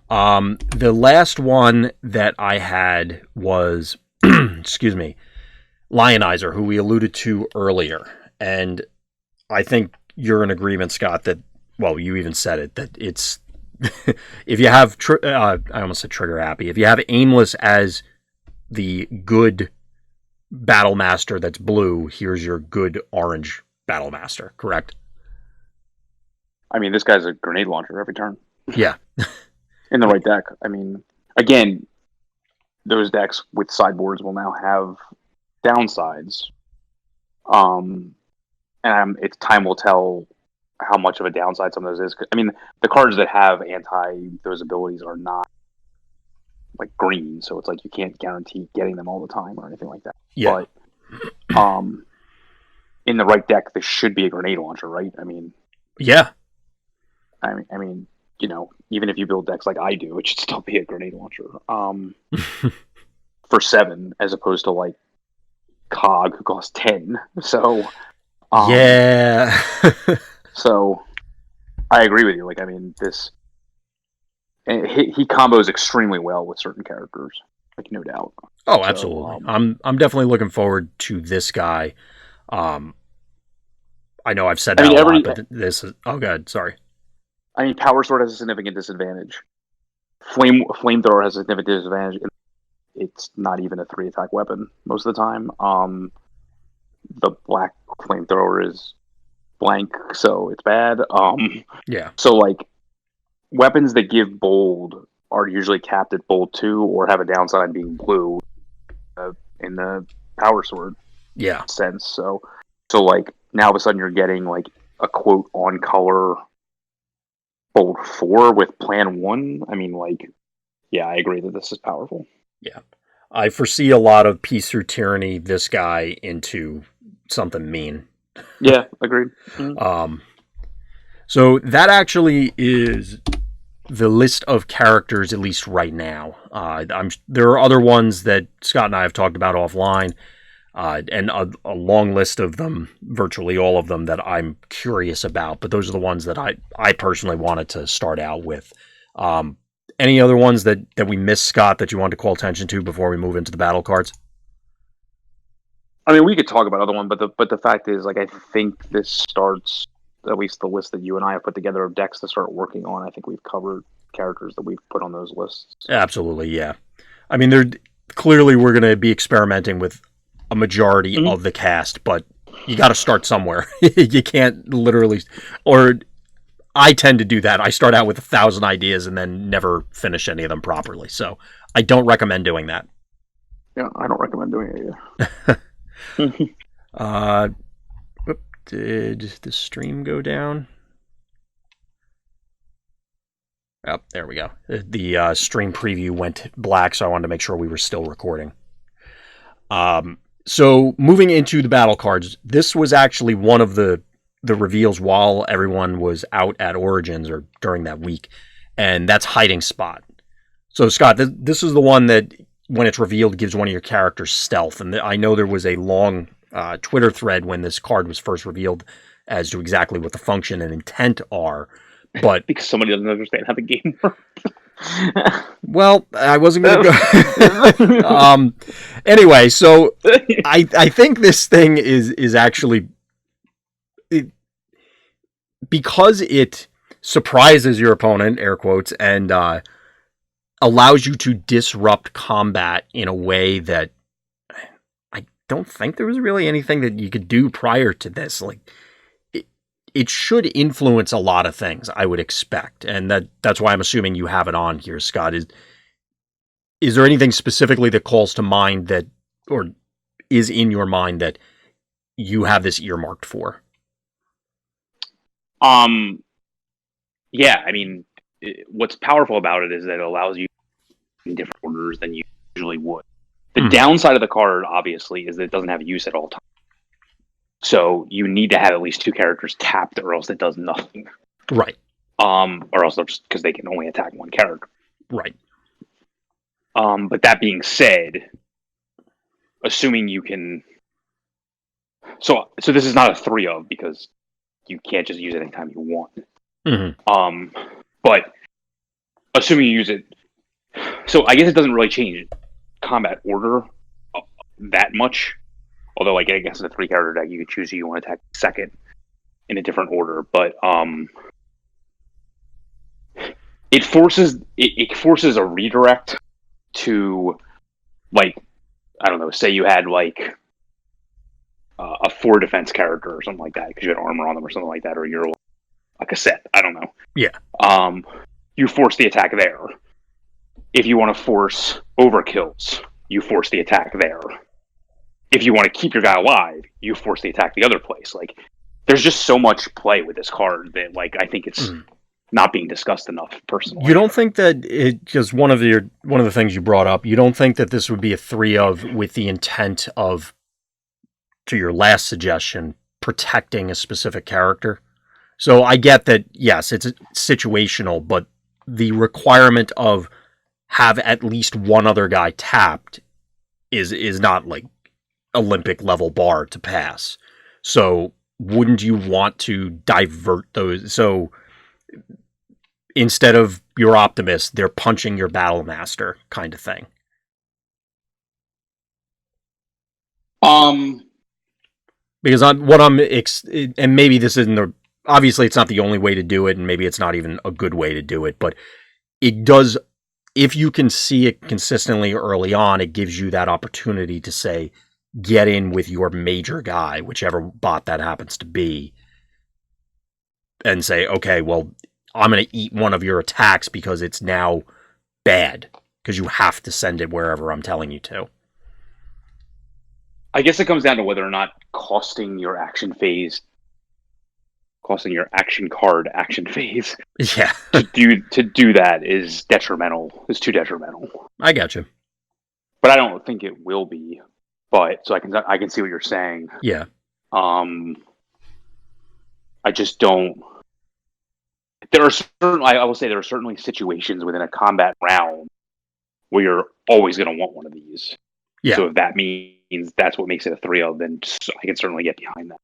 The last one that I had was excuse me, Lyin Eyes, who we alluded to earlier. And I think you're in agreement, Scott, that, well, you even said it, that it's, if you have, I almost said trigger happy, if you have Aimless as the good battle master that's blue, here's your good orange battle master, correct? I mean, this guy's a grenade launcher every turn. Yeah. In the right deck. I mean, again, those decks with sideboards will now have downsides. And it's time will tell how much of a downside some of those is. I mean, the cards that have those abilities are not like green, so it's like you can't guarantee getting them all the time or anything like that. Yeah. But in the right deck, this should be a grenade launcher, right? I mean, yeah. I mean, even if you build decks like I do, it should still be a grenade launcher. For 7, as opposed to like Cog, who costs 10. So, yeah. So, I agree with you. Like, I mean, he combos extremely well with certain characters, like no doubt. Oh, absolutely. So, I'm definitely looking forward to this guy. I know I've said that a lot, but this is. Oh, God, sorry. I mean, Power Sword has a significant disadvantage. Flamethrower has a significant disadvantage. It's not even a 3-attack weapon most of the time. The black flamethrower is blank, so it's bad. Yeah. So, like, weapons that give bold are usually capped at bold 2 or have a downside being blue in the Power Sword sense. So like, now all of a sudden you're getting, like, a quote on color bold 4 with plan 1. I mean, like, yeah, I agree that this is powerful. Yeah. I foresee a lot of Peace Through Tyranny this guy into something mean. Yeah, agreed. Mm-hmm. So that actually is the list of characters, at least right now. There are other ones that Scott and I have talked about offline. and a long list of them, virtually all of them, that I'm curious about. But those are the ones that I personally wanted to start out with. Any other ones that we missed, Scott, that you wanted to call attention to before we move into the battle cards? I mean, we could talk about other one, but the fact is, like, I think this starts, at least the list that you and I have put together of decks to start working on. I think we've covered characters that we've put on those lists. Absolutely, yeah. I mean, we're going to be experimenting with a majority of the cast, but you got to start somewhere. You can't literally, or I tend to do that. I start out with 1,000 ideas and then never finish any of them properly. So I don't recommend doing that. Yeah, I don't recommend doing it either. Did the stream go down? Oh, there we go. The stream preview went black, so I wanted to make sure we were still recording. So moving into the battle cards, this was actually one of the reveals while everyone was out at Origins or during that week, and that's Hiding Spot. So Scott, this is the one that when it's revealed gives one of your characters stealth, and I know there was a long Twitter thread when this card was first revealed as to exactly what the function and intent are, but because somebody doesn't understand how the game works. Well, I wasn't going to go. Anyway, so I think this thing is actually, because it surprises your opponent, air quotes, and allows you to disrupt combat in a way that I don't think there was really anything that you could do prior to this. Like, it should influence a lot of things, I would expect, and that's why I'm assuming you have it on here, Scott. Is there anything specifically that calls to mind that, or is in your mind that you have this earmarked for? Yeah, I mean, what's powerful about it is that it allows you in different orders than you usually would. The downside of the card, obviously, is that it doesn't have use at all times. So you need to have at least 2 characters tapped, or else it does nothing. Right. Or else because they can only attack one character. Right. But that being said, assuming you can, so this is not a 3 of, because you can't just use it anytime you want. But assuming you use it, so I guess it doesn't really change combat order that much. Although, like, I guess in a 3-character deck, you could choose who you want to attack second in a different order. But it forces a redirect to, like, I don't know, say you had like a 4 defense character or something like that because you had armor on them or something like that, or you're a cassette. I don't know. Yeah. You force the attack there. If you want to force overkills, you force the attack there. If you want to keep your guy alive, you force the attack the other place. Like, there's just so much play with this card that, like, I think it's not being discussed enough, personally. You don't think that because one of the things you brought up, you don't think that this would be a 3 of with the intent of, to your last suggestion, protecting a specific character? So I get that, yes, it's situational, but the requirement of have at least one other guy tapped is not like Olympic level bar to pass. So wouldn't you want to divert those? So instead of your Optimus, they're punching your Battle Master kind of thing. Because and maybe this isn't obviously it's not the only way to do it, and maybe it's not even a good way to do it, but it does, if you can see it consistently early on, it gives you that opportunity to say, get in with your major guy, whichever bot that happens to be, and say, okay, well, I'm going to eat one of your attacks because it's now bad, because you have to send it wherever I'm telling you to. I guess it comes down to whether or not costing your action card action phase yeah. to do that is too detrimental. I got you. But I don't think it will be. But so I can see what you're saying. Yeah. I just don't. There are I will say there are certainly situations within a combat round where you're always going to want one of these. Yeah. So if that means means that's what makes it a 3-of, then I can certainly get behind that.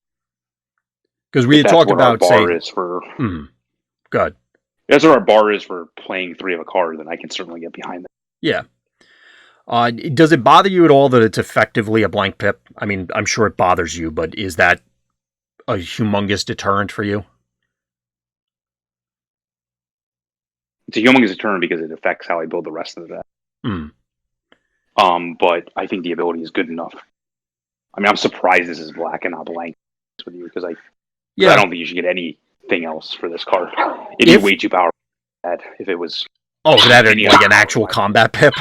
Because we had talked about, bar is for. Good. That's what our bar is for playing 3 of a card, then I can certainly get behind that. Yeah. Does it bother you at all that it's effectively a blank pip? I mean, I'm sure it bothers you, but is that a humongous deterrent for you? It's a humongous deterrent because it affects how I build the rest of the deck. But I think the ability is good enough. I mean, I'm surprised this is black and not blank with you because I don't think you should get anything else for this card. It'd be way too powerful if it was. Oh, that like an actual combat pip.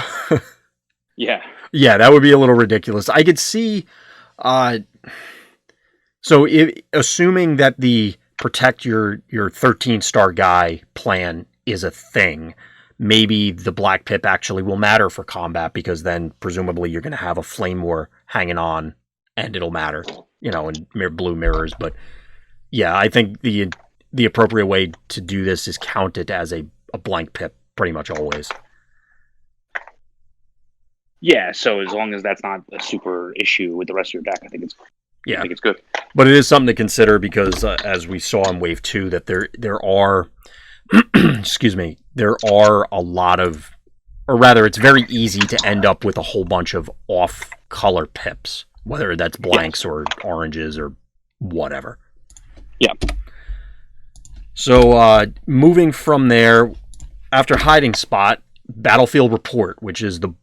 Yeah. Yeah, that would be a little ridiculous. I could see. So, assuming that the protect your 13-star guy plan is a thing, maybe the black pip actually will matter for combat because then presumably you're going to have a flame war hanging on and it'll matter, and blue mirrors. But yeah, I think the appropriate way to do this is count it as a blank pip pretty much always. Yeah, so as long as that's not a super issue with the rest of your deck, I think it's good. But it is something to consider because as we saw in Wave 2 that there are excuse me, there are a lot of, or rather it's very easy to end up with a whole bunch of off-color pips, whether that's blanks or oranges or whatever. Yeah. So moving from there, after hiding spot, Battlefield Report, which is the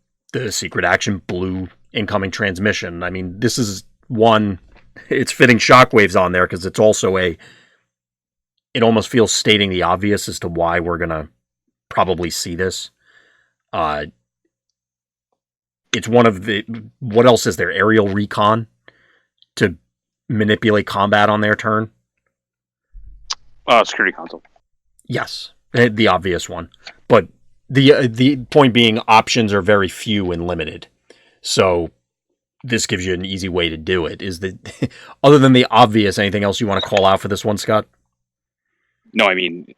secret action blue incoming transmission. I mean, this is one, it's fitting Shockwave's on there because it's also it almost feels stating the obvious as to why we're going to probably see this. It's one of the, what else is there? Aerial recon to manipulate combat on their turn? Security console. Yes, the obvious one. But the point being, options are very few and limited. So this gives you an easy way to do it. Is that other than the obvious, anything else you want to call out for this one, Scott? No, I mean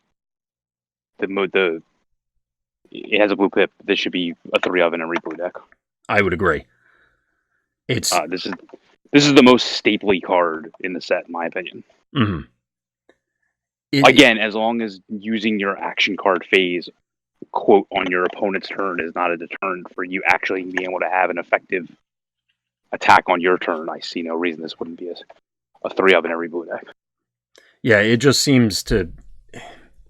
it has a blue pip. This should be a 3-of in a replay deck. I would agree. It's this is the most stapley card in the set, in my opinion. Mm-hmm. Again, as long as using your action card phase, quote, on your opponent's turn is not a deterrent for you actually being able to have an effective attack on your turn, I see no reason this wouldn't be a 3-of in every blue deck. Yeah, it just seems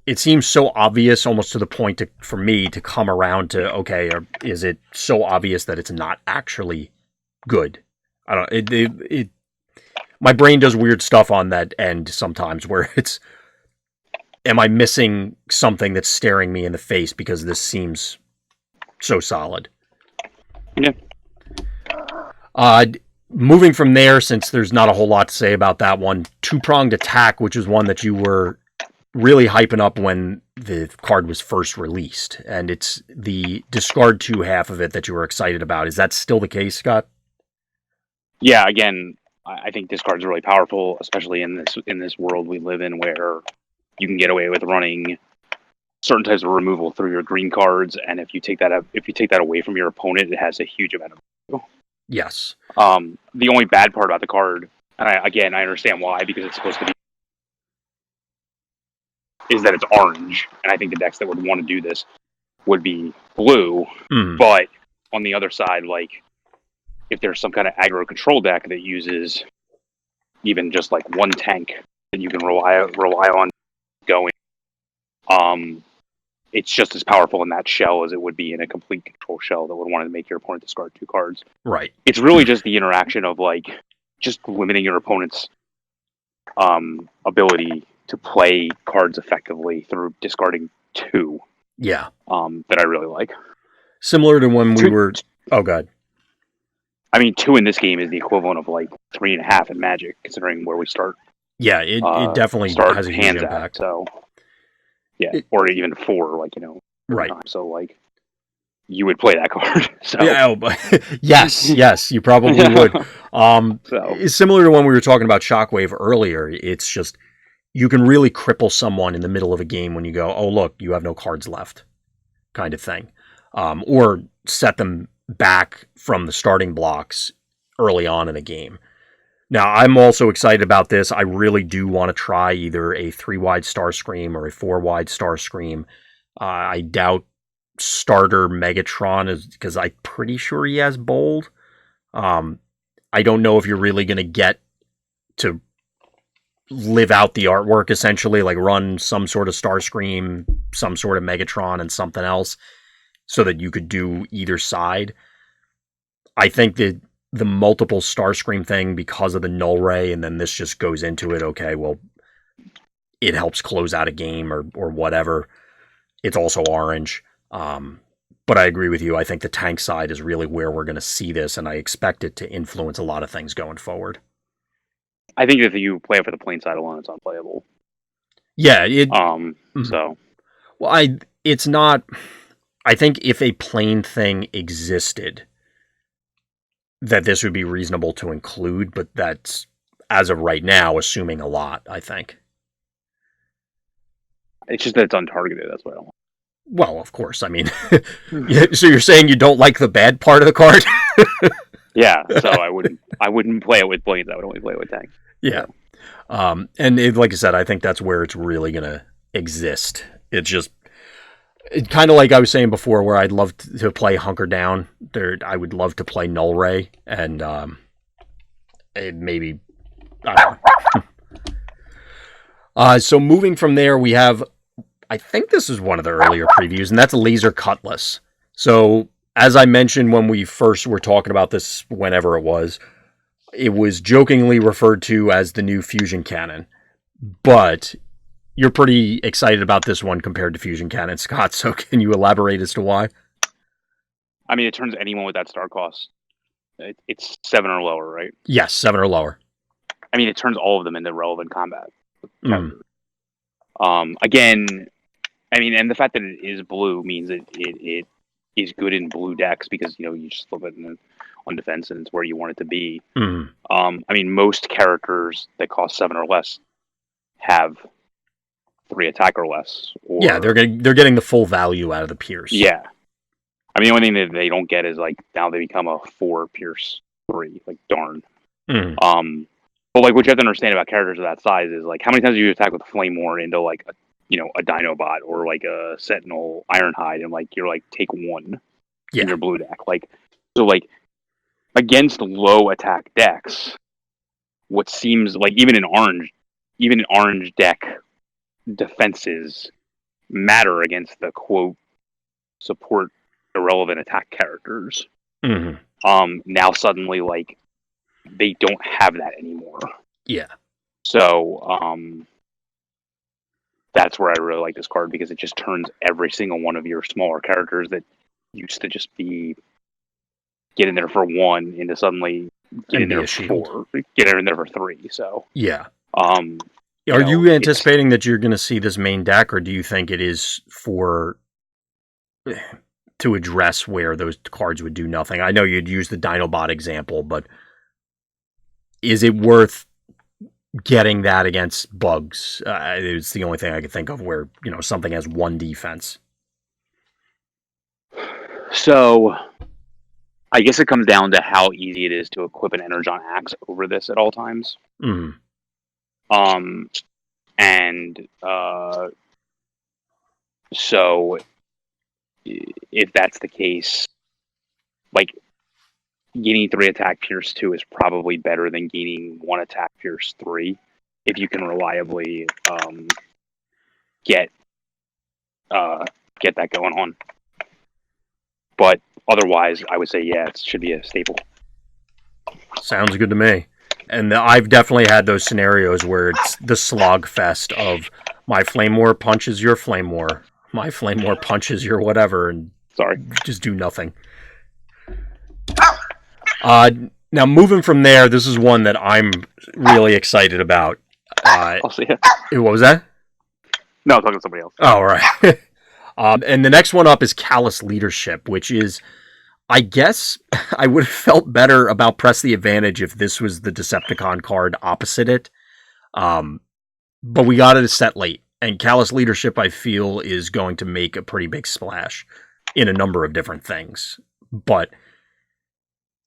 it seems so obvious almost to the point for me to come around to, okay, or is it so obvious that it's not actually good? I don't, my brain does weird stuff on that end sometimes where it's, am I missing something that's staring me in the face because this seems so solid? Yeah. Moving from there, since there's not a whole lot to say about that one, two-pronged attack, which is one that you were really hyping up when the card was first released, and it's the discard 2 half of it that you were excited about. Is that still the case, Scott? Yeah, again, I think this card's really powerful, especially in this world we live in where you can get away with running certain types of removal through your green cards, and if you take that away from your opponent, it has a huge amount of value. Yes. The only bad part about the card, and I understand why, because it's supposed to be, is that it's orange, and I think the decks that would want to do this would be blue. But on the other side, like, if there's some kind of aggro control deck that uses even just like one tank that you can rely on going, it's just as powerful in that shell as it would be in a complete control shell that would want to make your opponent discard 2 cards. Right. It's really just the interaction of like just limiting your opponent's ability to play cards effectively through discarding 2. Yeah. That I really like. Similar to when we were. Oh God. I mean, 2 in this game is the equivalent of like 3.5 in Magic, considering where we start. Yeah, it definitely has a huge impact. So. Yeah, or even 4, like, right. So, like, you would play that card. So. Yeah, yes, you probably would. It's similar to when we were talking about Shockwave earlier. It's just, you can really cripple someone in the middle of a game when you go, oh, look, you have no cards left, kind of thing. Or set them back from the starting blocks early on in a game. Now, I'm also excited about this. I really do want to try either a 3-wide Starscream or a 4-wide Starscream. I doubt starter Megatron is because I'm pretty sure he has bold. I don't know if you're really going to get to live out the artwork, essentially, like run some sort of Starscream, some sort of Megatron, and something else so that you could do either side. I think that the multiple Starscream thing, because of the null ray, and then this just goes into it, okay, well, it helps close out a game or whatever. It's also orange. But I agree with you. I think the tank side is really where we're going to see this, and I expect it to influence a lot of things going forward. I think if you play it for the plane side alone, it's unplayable. Yeah. So. Well, it's not... I think if a plane thing existed, that this would be reasonable to include, but that's, as of right now, assuming a lot, I think. It's just that it's untargeted, that's what I don't want. Well, of course, I mean... So you're saying you don't like the bad part of the card? Yeah, so I wouldn't play it with planes, I would only play it with tanks. Yeah. And like I said, I think that's where it's really going to exist. It's just... It's kind of like I was saying before, where I'd love to play Hunker Down. I would love to play Null Ray, and maybe... I don't know. So moving from there, we have... I think this is one of the earlier previews, and that's Laser Cutlass. So, as I mentioned when we first were talking about this, whenever it was jokingly referred to as the new fusion cannon. But you're pretty excited about this one compared to fusion cannon, Scott, so can you elaborate as to why? I mean, it turns anyone with that star cost. It's 7 or lower, right? Yes, 7 or lower. I mean, it turns all of them into relevant combat. Again, I mean, and the fact that it is blue means that it is good in blue decks because, you just flip it on defense and it's where you want it to be. I mean, most characters that cost 7 or less have 3 attack or less. Yeah, they're getting the full value out of the Pierce. Yeah. I mean, the only thing that they don't get is, like, now they become a 4 Pierce 3. Like, darn. But, like, what you have to understand about characters of that size is, like, how many times do you attack with Flame War into, like, a Dinobot or, like, a Sentinel Ironhide, and, like, you're, like, take 1 in your blue deck. Like, so, like, against low attack decks, what seems, like, even in orange deck defenses matter against the, quote, support irrelevant attack characters. Now suddenly, like, they don't have that anymore. Yeah. So, that's where I really like this card, because it just turns every single one of your smaller characters that used to just be get in there for 1 into suddenly get in there for 4, get in there for 3. So yeah. Are you anticipating that you're going to see this main deck, or do you think it is to address where those cards would do nothing? I know you'd use the Dinobot example, but is it worth getting that against bugs? It's the only thing I could think of where, something has 1 defense. So, I guess it comes down to how easy it is to equip an Energon Axe over this at all times. So, if that's the case, like, gaining 3 attack Pierce 2 is probably better than gaining 1 attack Pierce 3 if you can reliably get that going on. But otherwise, I would say, yeah, it should be a staple. Sounds good to me. And I've definitely had those scenarios where it's the slog fest of my Flame War punches your Flame War, my Flame War punches your whatever, and just do nothing. Now, moving from there, this is one that I'm really excited about. I'll see it. What was that? No, I'm talking to somebody else. Oh, all right. And the next one up is Calais Leadership, which is, I guess, I would have felt better about Press the Advantage if this was the Decepticon card opposite it. But we got it a set late. And Calais Leadership, I feel, is going to make a pretty big splash in a number of different things. But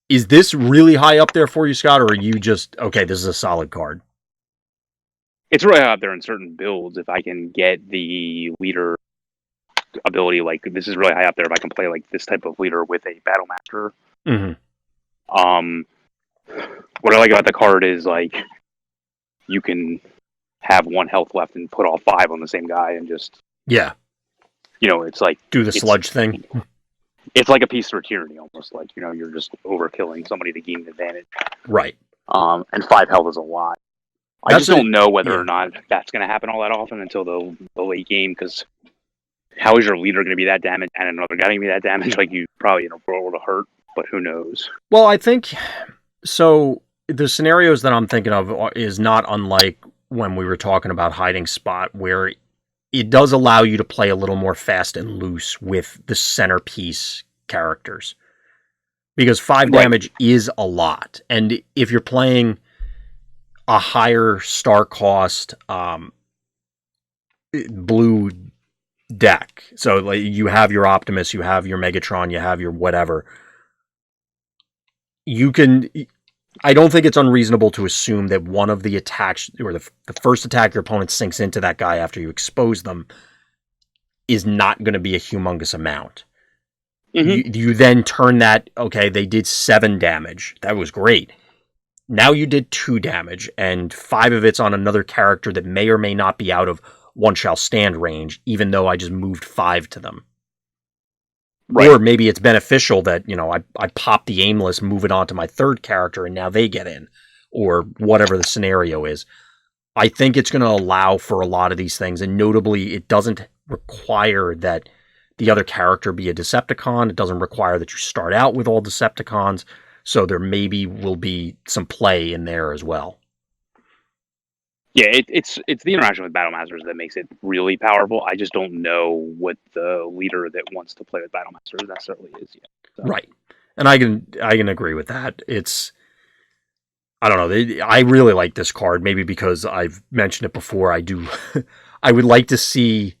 Is this really high up there for you, Scott, or are you just, okay, this is a solid card? It's really high up there in certain builds. If I can get the leader ability, like this is really high up there if I can play like this type of leader with a Battle Master. What I like about the card is like you can have 1 health left and put all 5 on the same guy and just it's like do the sludge thing. It's like a piece for tyranny almost. Like you're just overkilling somebody to gain an advantage. Right. And 5 health is a lot. I just don't know whether or not that's going to happen all that often until the late game, because how is your leader going to be that damaged and another guy going to be that damaged? Like, you probably roll to hurt, but who knows? Well, I think, so the scenarios that I'm thinking of is not unlike when we were talking about Hiding Spot, where it does allow you to play a little more fast and loose with the centerpiece characters. Because 5 damage is a lot. And if you're playing a higher star cost blue deck, so like you have your Optimus, you have your Megatron, you have your whatever, you can... I don't think it's unreasonable to assume that one of the attacks, or the first attack your opponent sinks into that guy after you expose them, is not going to be a humongous amount. You then turn that, okay, they did 7 damage. That was great. Now you did 2 damage, and 5 of it's on another character that may or may not be out of One Shall Stand range, even though I just moved 5 to them. Right. Or maybe it's beneficial that, I pop the Aimless, move it onto my 3rd character, and now they get in. Or whatever the scenario is. I think it's going to allow for a lot of these things, and notably, it doesn't require that the other character be a Decepticon. It doesn't require that you start out with all Decepticons, so there maybe will be some play in there as well. Yeah, it's the interaction with Battle Masters that makes it really powerful. I just don't know what the leader that wants to play with Battle Masters necessarily is yet. So. Right, and I can agree with that. It's, I don't know. I really like this card, maybe because I've mentioned it before. I would like to see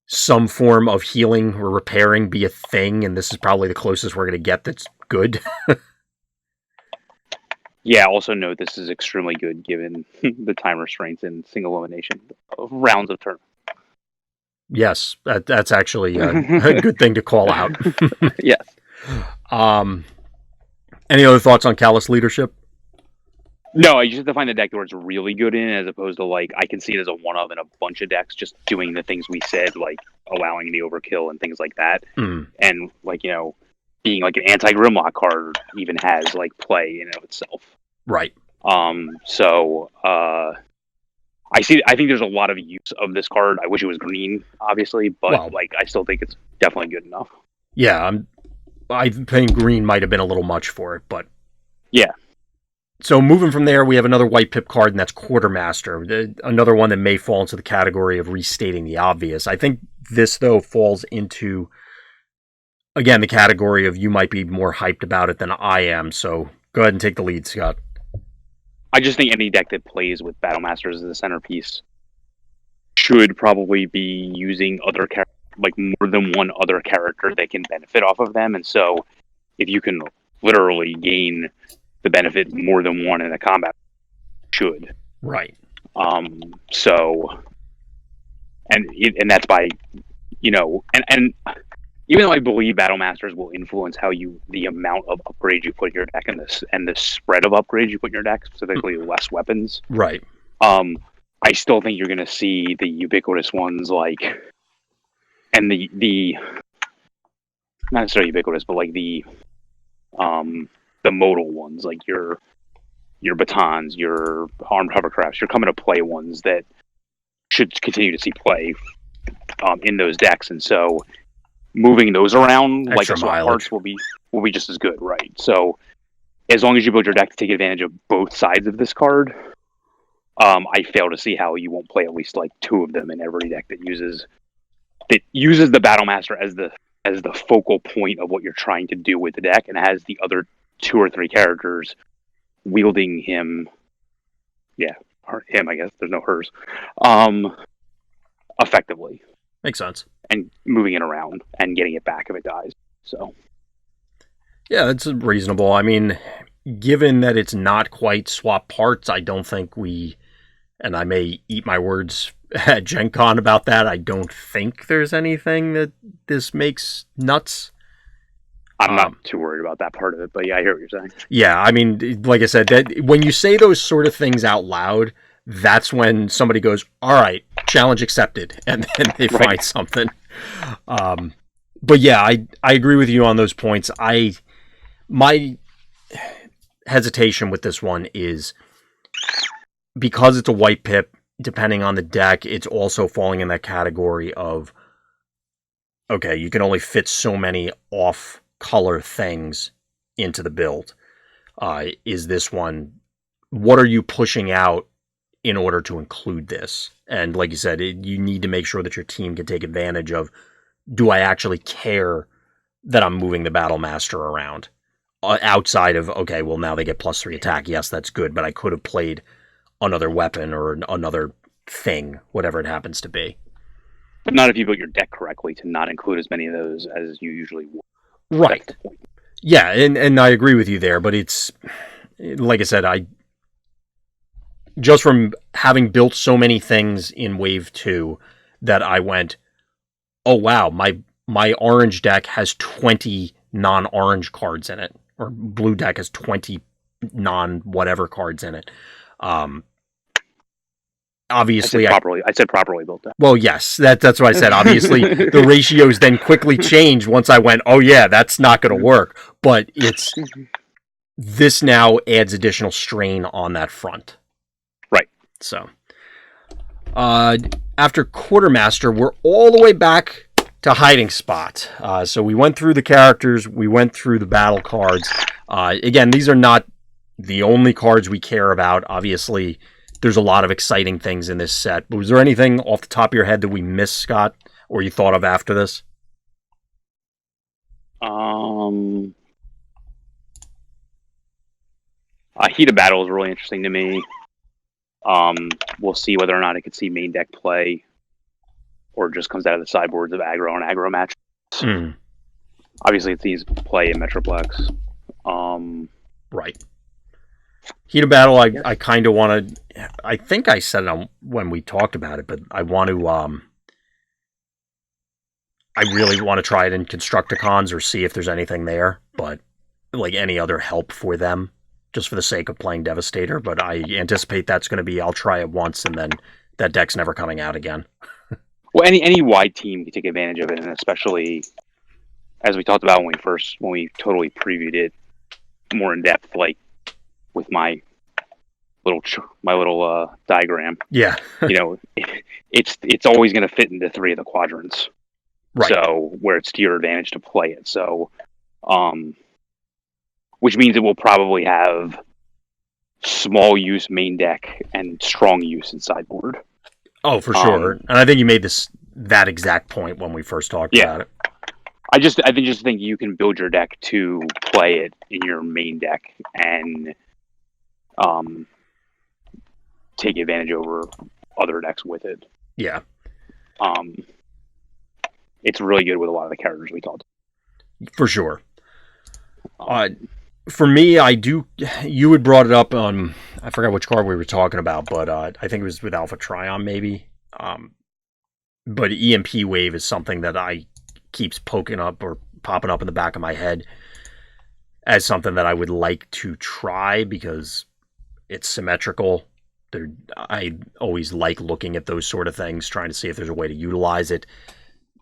some form of healing or repairing be a thing, and this is probably the closest we're going to get that's good. Yeah, also note this is extremely good given the time restraints and single elimination of rounds of turn. Yes, that's actually a good thing to call out. Yes. Any other thoughts on Calais Leadership? No, I just have to find the deck where it's really good in, as opposed to, like, I can see it as a one-of in a bunch of decks, just doing the things we said, like allowing the overkill and things like that. And, like, being like an anti-Grimlock card even has, like, play in and of itself. Right. So I think there's a lot of use of this card. I wish it was green, obviously, but I still think it's definitely good enough. Yeah, I think green might have been a little much for it, but yeah. So moving from there, we have another white pip card, and that's Quartermaster. Another one that may fall into the category of restating the obvious. I think this, though, falls into, again, the category of you might be more hyped about it than I am. So go ahead and take the lead, Scott. I just think any deck that plays with Battle Masters as a centerpiece should probably be using other more than one other character that can benefit off of them. And so if you can literally gain the benefit more than one in a combat, should. Right. So, and that's by, and even though I believe Battle Masters will influence the amount of upgrades you put in your deck and the spread of upgrades you put in your deck, specifically less weapons. Right. I still think you're going to see the ubiquitous ones, and the not necessarily ubiquitous, but like the modal ones, like your batons, your armed hovercrafts, you're coming to play ones that should continue to see play in those decks, and so moving those around extra like assault parts will be just as good, right? So as long as you build your deck to take advantage of both sides of this card, I fail to see how you won't play at least like 2 of them in every deck that uses the Battle Master as the focal point of what you're trying to do with the deck, and has the other 2 or 3 characters wielding him. Yeah, or him, I guess. There's no hers. Effectively. Makes sense. And moving it around and getting it back if it dies. So Yeah, that's reasonable. I mean, given that it's not quite swap parts, I don't think we, and I may eat my words at Gen Con about that, I don't think there's anything that this makes nuts. I'm not too worried about that part of it, but yeah, I hear what you're saying. Yeah, I mean, like I said, that when you say those sort of things out loud, that's when somebody goes, "All right, challenge accepted," and then they find something. But yeah, I agree with you on those points. My hesitation with this one is because it's a white pip. Depending on the deck, it's also falling in that category of okay, you can only fit so many off-color things into the build. Is this one? What are you pushing out in order to include this? And like you said, you need to make sure that your team can take advantage of, do I actually care that I'm moving the Battle Master around? Outside of, okay, well, now they get +3 attack. Yes, that's good, but I could have played another weapon or another thing, whatever it happens to be. But not if you built your deck correctly to not include as many of those as you usually would. Right. Yeah, and I agree with you there, but it's, like I said, just from having built so many things in Wave 2 that I went, oh wow, my orange deck has 20 non-orange cards in it, or blue deck has 20 non-whatever cards in it. Obviously, I said properly built deck. Well, yes, that's what I said. Obviously, the ratios then quickly changed once I went, oh yeah, that's not going to work. But this now adds additional strain on that front. Right. So, after Quartermaster, we're all the way back to Hiding Spot. So we went through the characters, we went through the battle cards. Again, these are not the only cards we care about. Obviously, there's a lot of exciting things in this set. But was there anything off the top of your head that we missed, Scott, or you thought of after this? Heat of Battle is really interesting to me. We'll see whether or not it could see main deck play, or just comes out of the sideboards of aggro and aggro matches. Obviously, it sees play in Metroplex. Right. Heat of Battle, I kind of want to... I think I said it when we talked about it, but I want to... I really want to try it in Constructicons or see if there's anything there, but like any other help for them, just for the sake of playing Devastator. But I anticipate that's going to be, I'll try it once, and then that deck's never coming out again. Well, any wide team can take advantage of it, and especially as we talked about when we totally previewed it more in depth, like with my little diagram. Yeah. It's always going to fit into 3 of the quadrants. Right. So where it's to your advantage to play it. So, which means it will probably have small use main deck and strong use in sideboard. Oh, for sure. And I think you made that exact point when we first talked about it. I just think you can build your deck to play it in your main deck and take advantage over other decks with it. Yeah. It's really good with a lot of the characters we talked about. For sure. For me, you had brought it up on, I forgot which card we were talking about, but I think it was with Alpha Trion maybe. But EMP Wave is something that I keeps poking up or popping up in the back of my head as something that I would like to try because it's symmetrical. I always like looking at those sort of things, trying to see if there's a way to utilize it.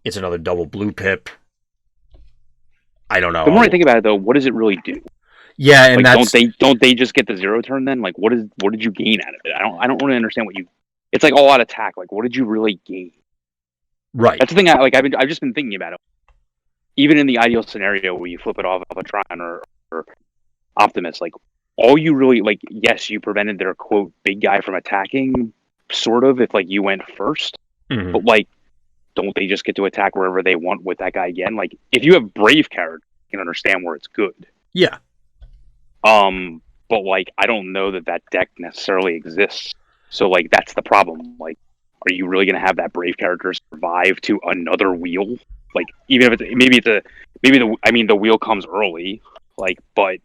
It's another double blue pip. I don't know. The more I think about it, though, what does it really do? Yeah, and don't they just get the 0 turn then? Like, what did you gain out of it? I don't really understand what you. It's like all out attack. Like, what did you really gain? Right. That's the thing. I've just been thinking about it. Even in the ideal scenario where you flip it off of a Trion or Optimus, like all you really like. Yes, you prevented their quote big guy from attacking, sort of. If like you went first, but like. Don't they just get to attack wherever they want with that guy again? Like, if you have Brave character, you can understand where it's good. Yeah. But, like, I don't know that deck necessarily exists. So, like, that's the problem. Like, are you really going to have that Brave character survive to another wheel? Like, even if the wheel comes early. Like, but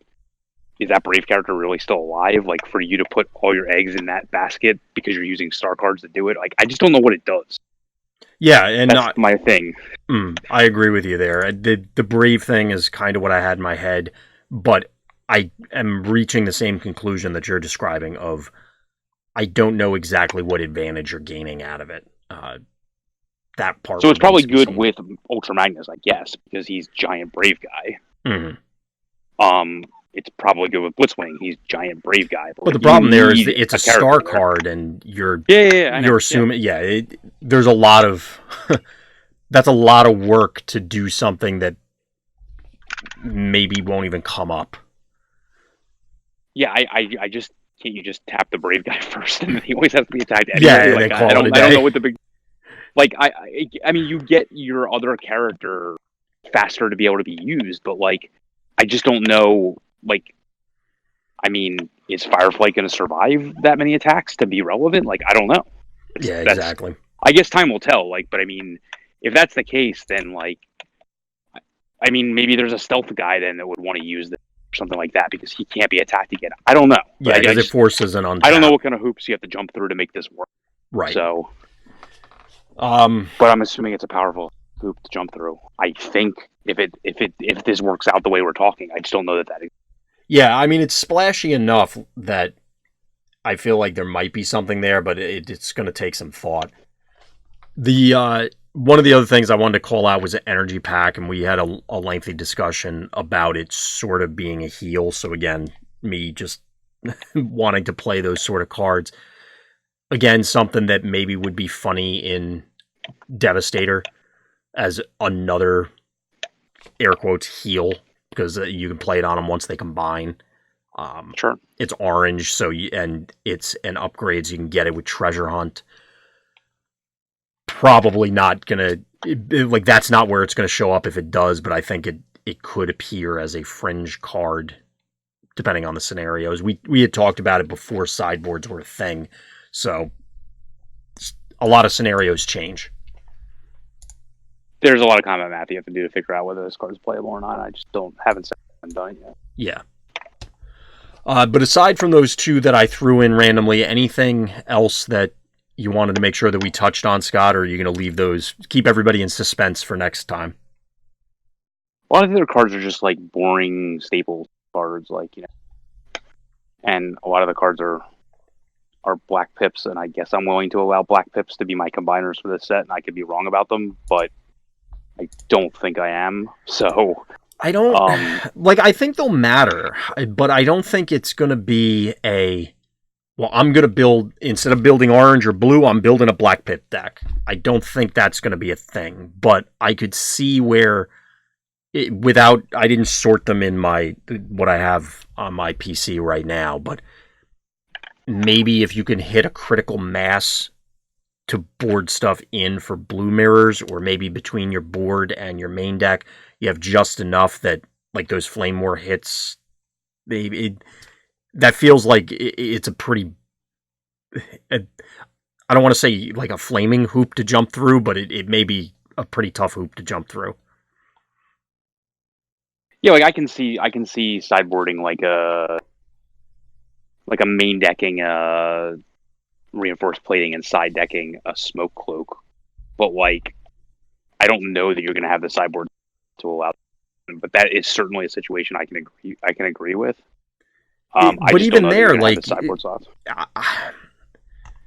is that Brave character really still alive? Like, for you to put all your eggs in that basket because you're using star cards to do it? Like, I just don't know what it does. Yeah, and that's my thing. I agree with you there. The Brave thing is kind of what I had in my head, but I am reaching the same conclusion that you're describing of I don't know exactly what advantage you're gaining out of it. That part. So it's probably good with Ultra Magnus, I guess, because he's giant Brave guy. Mm-hmm. It's probably good with Blitzwing. He's giant Brave guy. But the problem there is that it's a star card, and you're assuming there's a lot of that's a lot of work to do something that maybe won't even come up. Yeah, I just can't you just tap the Brave guy first, and then he always has to be attacked anyway. Yeah, like, I don't know what the big. Like I mean, you get your other character faster to be able to be used, but like, I just don't know. Like, I mean, is Fireflight going to survive that many attacks to be relevant? Like, I don't know. Exactly. I guess time will tell. Like, but I mean, if that's the case, then like, I mean, maybe there's a stealth guy then that would want to use this or something like that because he can't be attacked again. I don't know. Yeah, because it forces an untap. I don't know what kind of hoops you have to jump through to make this work. Right. So, but I'm assuming it's a powerful hoop to jump through. I think if this works out the way we're talking, I just don't know that exists. Yeah, I mean, it's splashy enough that I feel like there might be something there, but it's going to take some thought. One of the other things I wanted to call out was an energy pack, and we had a lengthy discussion about it sort of being a heal. So again, me just wanting to play those sort of cards. Again, something that maybe would be funny in Devastator as another air quotes heal, because you can play it on them once they combine. Sure. It's orange, and it's an upgrade, so you can get it with Treasure Hunt. Probably not gonna like that's not where it's gonna show up if it does, but I think it could appear as a fringe card depending on the scenarios. We had talked about it before sideboards were a thing, so a lot of scenarios change. There's a lot of combat math you have to do to figure out whether this card is playable or not. I just haven't done it yet. Yeah. But aside from those two that I threw in randomly, anything else that you wanted to make sure that we touched on, Scott, or are you going to leave those, keep everybody in suspense for next time? A lot of the other cards are just like boring staple cards, like, you know, and a lot of the cards are black pips, and I guess I'm willing to allow black pips to be my combiners for this set, and I could be wrong about them, but I don't think I am. So I don't I think they'll matter, but I don't think it's going to be I'm going to build, instead of building orange or blue, I'm building a black pip deck. I don't think that's going to be a thing, but I could see where I didn't sort them in what I have on my PC right now, but maybe if you can hit a critical mass to board stuff in for blue mirrors, or maybe between your board and your main deck, you have just enough that like those Flame War hits, that feels like it's a pretty, I don't want to say like a flaming hoop to jump through, but it may be a pretty tough hoop to jump through. Yeah, like I can see sideboarding like a main decking reinforced plating and side decking a smoke cloak, but like I don't know that you're going to have the sideboard to allow them, but that is certainly a situation I can agree with. But even there, like sideboard soft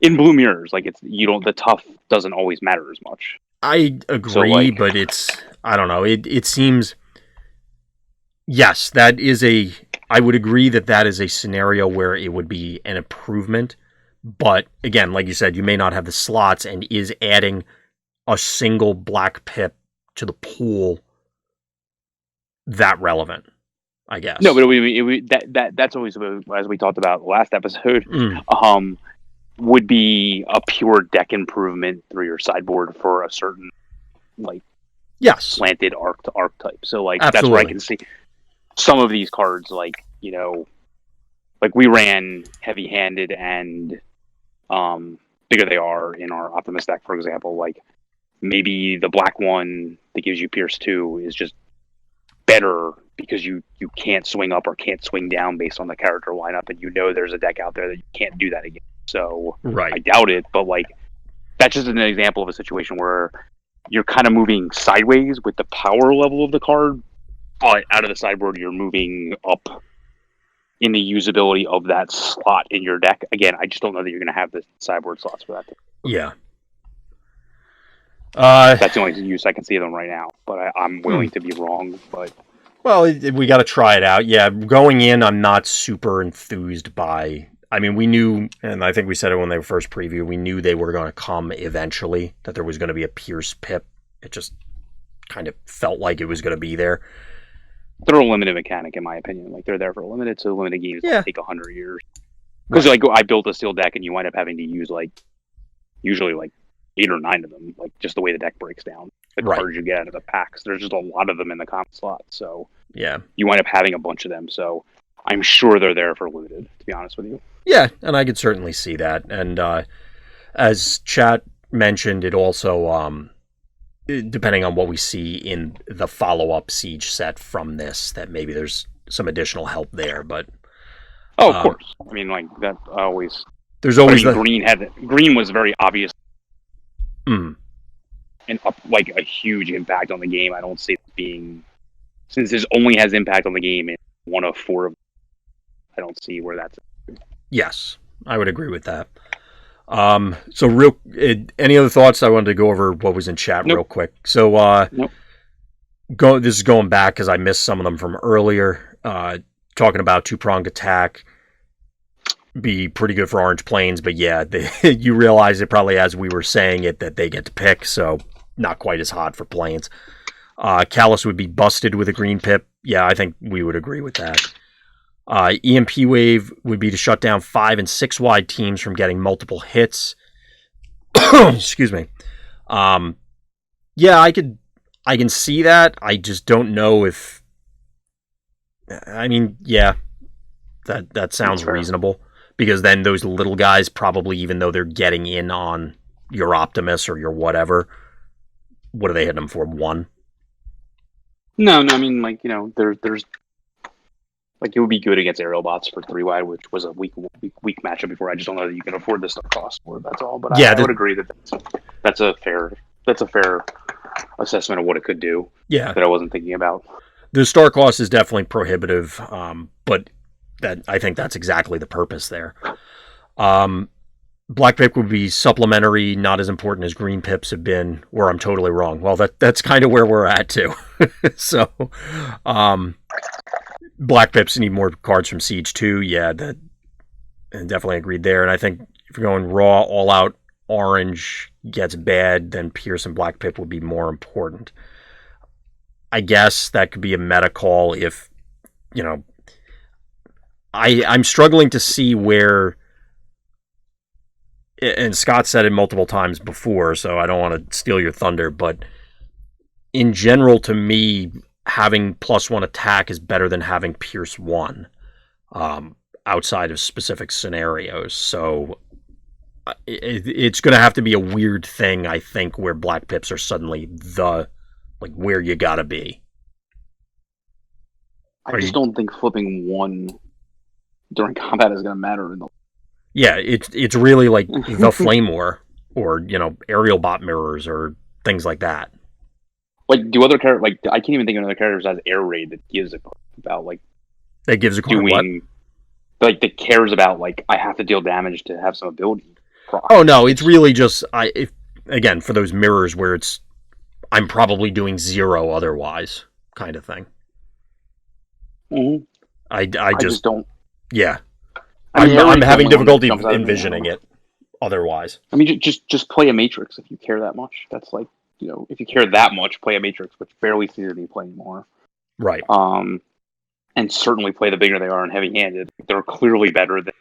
in blue mirrors, like the tough doesn't always matter as much. I agree, so, but I don't know. It seems, yes, I would agree that is a scenario where it would be an improvement. But again, like you said, you may not have the slots, and is adding a single black pip to the pool that relevant? I guess. No, but that's always, as we talked about last episode, would be a pure deck improvement through your sideboard for a certain slanted arc to arc type. So like Absolutely. That's where I can see some of these cards, like, you know, like we ran heavy handed and bigger they are in our Optimus deck, for example. Like maybe the black one that gives you Pierce 2 is just better because you can't swing up or can't swing down based on the character lineup, and there's a deck out there that you can't do that again. So Right. I doubt it, but like that's just an example of a situation where you're kind of moving sideways with the power level of the card, but out of the sideboard you're moving up in the usability of that slot in your deck. Again, I just don't know that you're going to have the sideboard slots for that. Yeah. That's the only use I can see of them right now, but I'm willing to be wrong. But well, we got to try it out. Yeah, going in, I'm not super enthused by. I mean, we knew, and I think we said it when they were first previewed, we knew they were going to come eventually, that there was going to be a Pierce Pip. It just kind of felt like it was going to be there. They're a limited mechanic, in my opinion. Like, they're there for a limited, so limited games take 100 years. Because, like, I built a steel deck, and you wind up having to use, like, usually, like, 8 or 9 of them, like, just the way the deck breaks down. The cards you get out of the packs. There's just a lot of them in the common slot, so yeah, you wind up having a bunch of them, so I'm sure they're there for limited, to be honest with you. Yeah, and I could certainly see that. And as chat mentioned, it also, depending on what we see in the follow-up Siege set from this, that maybe there's some additional help there. But of course. I mean, like, that always... There's always Green was very obvious. Mm. And like a huge impact on the game. I don't see it being... Since this only has impact on the game in 1 of 4 of them, I don't see where that's... Yes, I would agree with that. So any other thoughts? I wanted to go over what was in chat real quick. So this is going back because I missed some of them from earlier. Talking about 2-pronged attack, be pretty good for Orange Plains, but yeah, you realize it probably as we were saying it that they get to pick, so not quite as hot for Plains. Callus would be busted with a green pip. Yeah, I think we would agree with that. EMP Wave would be to shut down 5 and 6 wide teams from getting multiple hits. Excuse me. Yeah, I can see that. I just don't know if. I mean, yeah, that sounds reasonable because then those little guys probably, even though they're getting in on your Optimus or your whatever, what are they hitting them for? 1? No. I mean, like, there's. Like, it would be good against aerial bots for 3 wide, which was a weak matchup before. I just don't know that you can afford the stuff cost for it. That's all. But yeah, I would agree that that's a fair assessment of what it could do. Yeah, that I wasn't thinking about. The star cost is definitely prohibitive, but I think that's exactly the purpose there. Black Pip would be supplementary, not as important as green pips have been. Or I'm totally wrong. Well, that's kind of where we're at too. So. Black Pips need more cards from Siege 2. Yeah, and definitely agreed there. And I think if you're going raw, all out, orange gets bad, then Pierce and Black Pip would be more important. I guess that could be a meta call if, I'm struggling to see where, and Scott said it multiple times before, so I don't want to steal your thunder, but in general, to me, having +1 attack is better than having Pierce 1 outside of specific scenarios. So it's going to have to be a weird thing, I think, where Black Pips are suddenly where you got to be. I just don't think flipping 1 during combat is going to matter. Yeah, it's really like the Flame War or, aerial bot mirrors or things like that. Like, do other characters, like, I can't even think of another character that has air raid that gives a crap about, like... That gives a crap what? Like, that cares about, like, I have to deal damage to have some ability. Oh, no, it's really just, again, for those mirrors where it's, I'm probably doing 0 otherwise, kind of thing. Mm-hmm. I just don't... Yeah. I'm having difficulty envisioning it otherwise. I mean, just play a Matrix if you care that much. That's like... if you care that much, play a Matrix, which barely sees any play anymore. Right. And certainly play the bigger they are and heavy-handed. They're clearly better than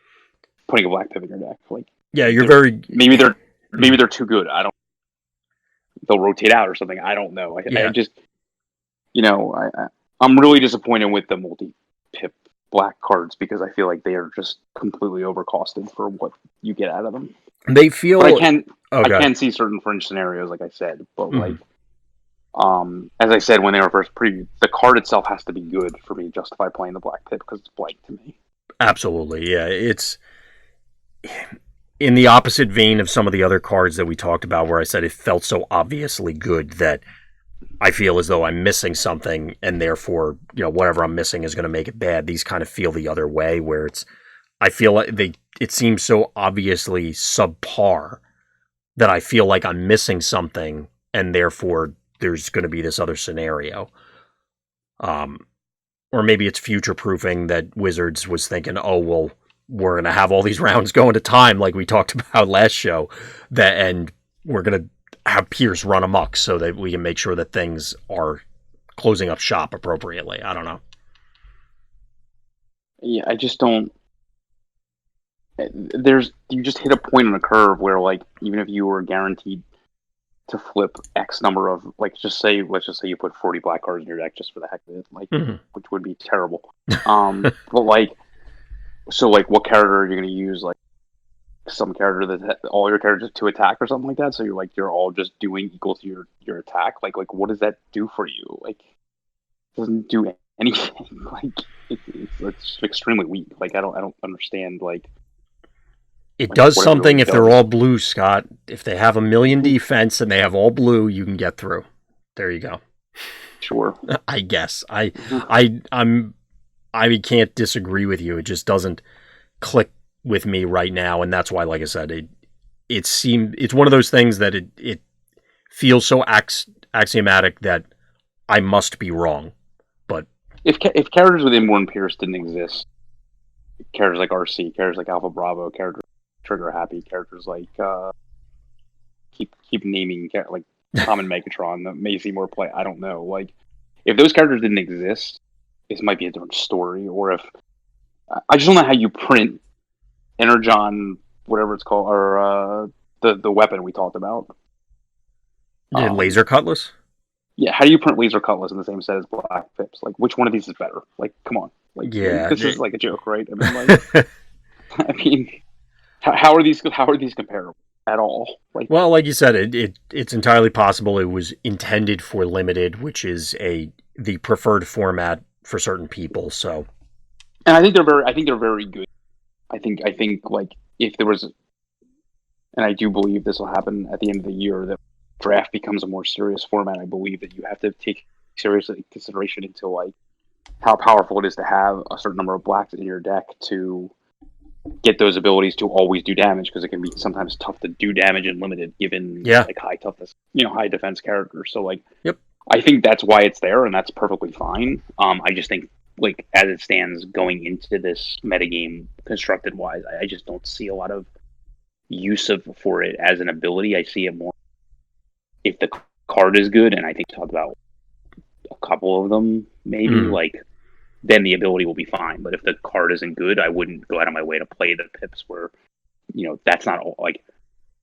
putting a Black Pip in your deck. Like, yeah, you're very... Maybe they're too good. I don't... They'll rotate out or something. I don't know. I just... I'm really disappointed with the multi-pip black cards because I feel like they are just completely overcosted for what you get out of them. They feel... But I can see certain fringe scenarios, like I said, but like As I said when they were first previewed, the card itself has to be good for me to justify playing the Black Pip because it's blank to me. Absolutely, yeah. It's in the opposite vein of some of the other cards that we talked about, where I said it felt so obviously good that I feel as though I'm missing something, and therefore, whatever I'm missing is going to make it bad. These kind of feel the other way, where I feel like it seems so obviously subpar that I feel like I'm missing something, and therefore there's going to be this other scenario. Or maybe it's future-proofing that Wizards was thinking, oh, well, we're going to have all these rounds going to time like we talked about last show, and we're going to have Pierce run amok so that we can make sure that things are closing up shop appropriately. I don't know. Yeah, I just don't... You just hit a point on a curve where, like, even if you were guaranteed to flip X number of, like, let's just say you put 40 black cards in your deck just for the heck of it, like, which would be terrible. But like, so like, what character are you going to use? Like, some character that all your characters to attack or something like that. So you're all just doing equal to your attack. Like what does that do for you? Like, it doesn't do anything. Like it's extremely weak. Like I don't understand. Like. It does something if they're all blue, Scott. If they have 1 million defense and they have all blue, you can get through. There you go. Sure. I guess. I can't disagree with you. It just doesn't click with me right now, and that's why, like I said, it's one of those things that it feels so axiomatic that I must be wrong. But if characters within One Pierce didn't exist, characters like RC, characters like Alpha Bravo, characters Trigger Happy, characters like keep naming like Common Megatron that may see more play. I don't know. Like if those characters didn't exist, this might be a different story. Or if I just don't know how you print Energon, whatever it's called, or the weapon we talked about. Laser Cutlass? Yeah, how do you print Laser Cutlass in the same set as Black Pips? Like, which one of these is better? Like, come on. Like, yeah, this is like a joke, right? I mean, like, I mean, how are these comparable at all? Like, well, like you said, it's entirely possible it was intended for limited, which is the preferred format for certain people. So, and I think they're very good. I think like if there was, and I do believe this will happen at the end of the year, that draft becomes a more serious format. I believe that you have to take seriously consideration into like how powerful it is to have a certain number of blacks in your deck to get those abilities to always do damage, because it can be sometimes tough to do damage in limited given like high toughness, high defense characters. So like, yep, I think that's why it's there, and that's perfectly fine. I just think, like, as it stands going into this metagame constructed wise, I just don't see a lot of use for it as an ability. I see it more if the card is good, and I think talked about a couple of them maybe, like, then the ability will be fine. But if the card isn't good, I wouldn't go out of my way to play the pips where, that's not all, like,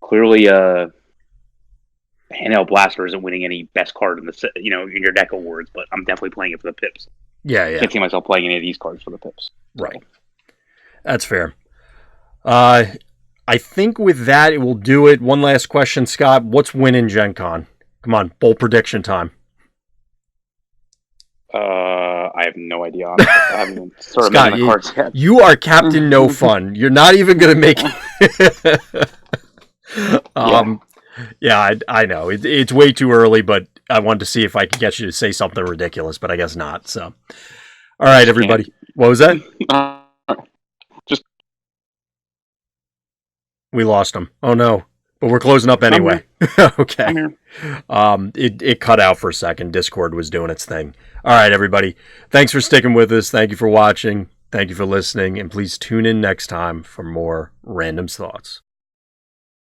clearly Handheld Blaster isn't winning any best card in the in your deck awards, but I'm definitely playing it for the pips. Yeah. I can't see myself playing any of these cards for the pips. So. Right. That's fair. I think with that, it will do it. One last question, Scott. What's winning Gen Con? Come on, bold prediction time. I have no idea. I haven't even started Scott, making the cards yet. You are Captain No Fun. You're not even going to make it. Yeah, I know. It's way too early, but I wanted to see if I could get you to say something ridiculous, but I guess not. So, all right, everybody. What was that? We lost him. Oh, no. But we're closing up anyway. Okay. It cut out for a second. Discord was doing its thing. All right, everybody. Thanks for sticking with us. Thank you for watching. Thank you for listening. And please tune in next time for more Random's Thoughts.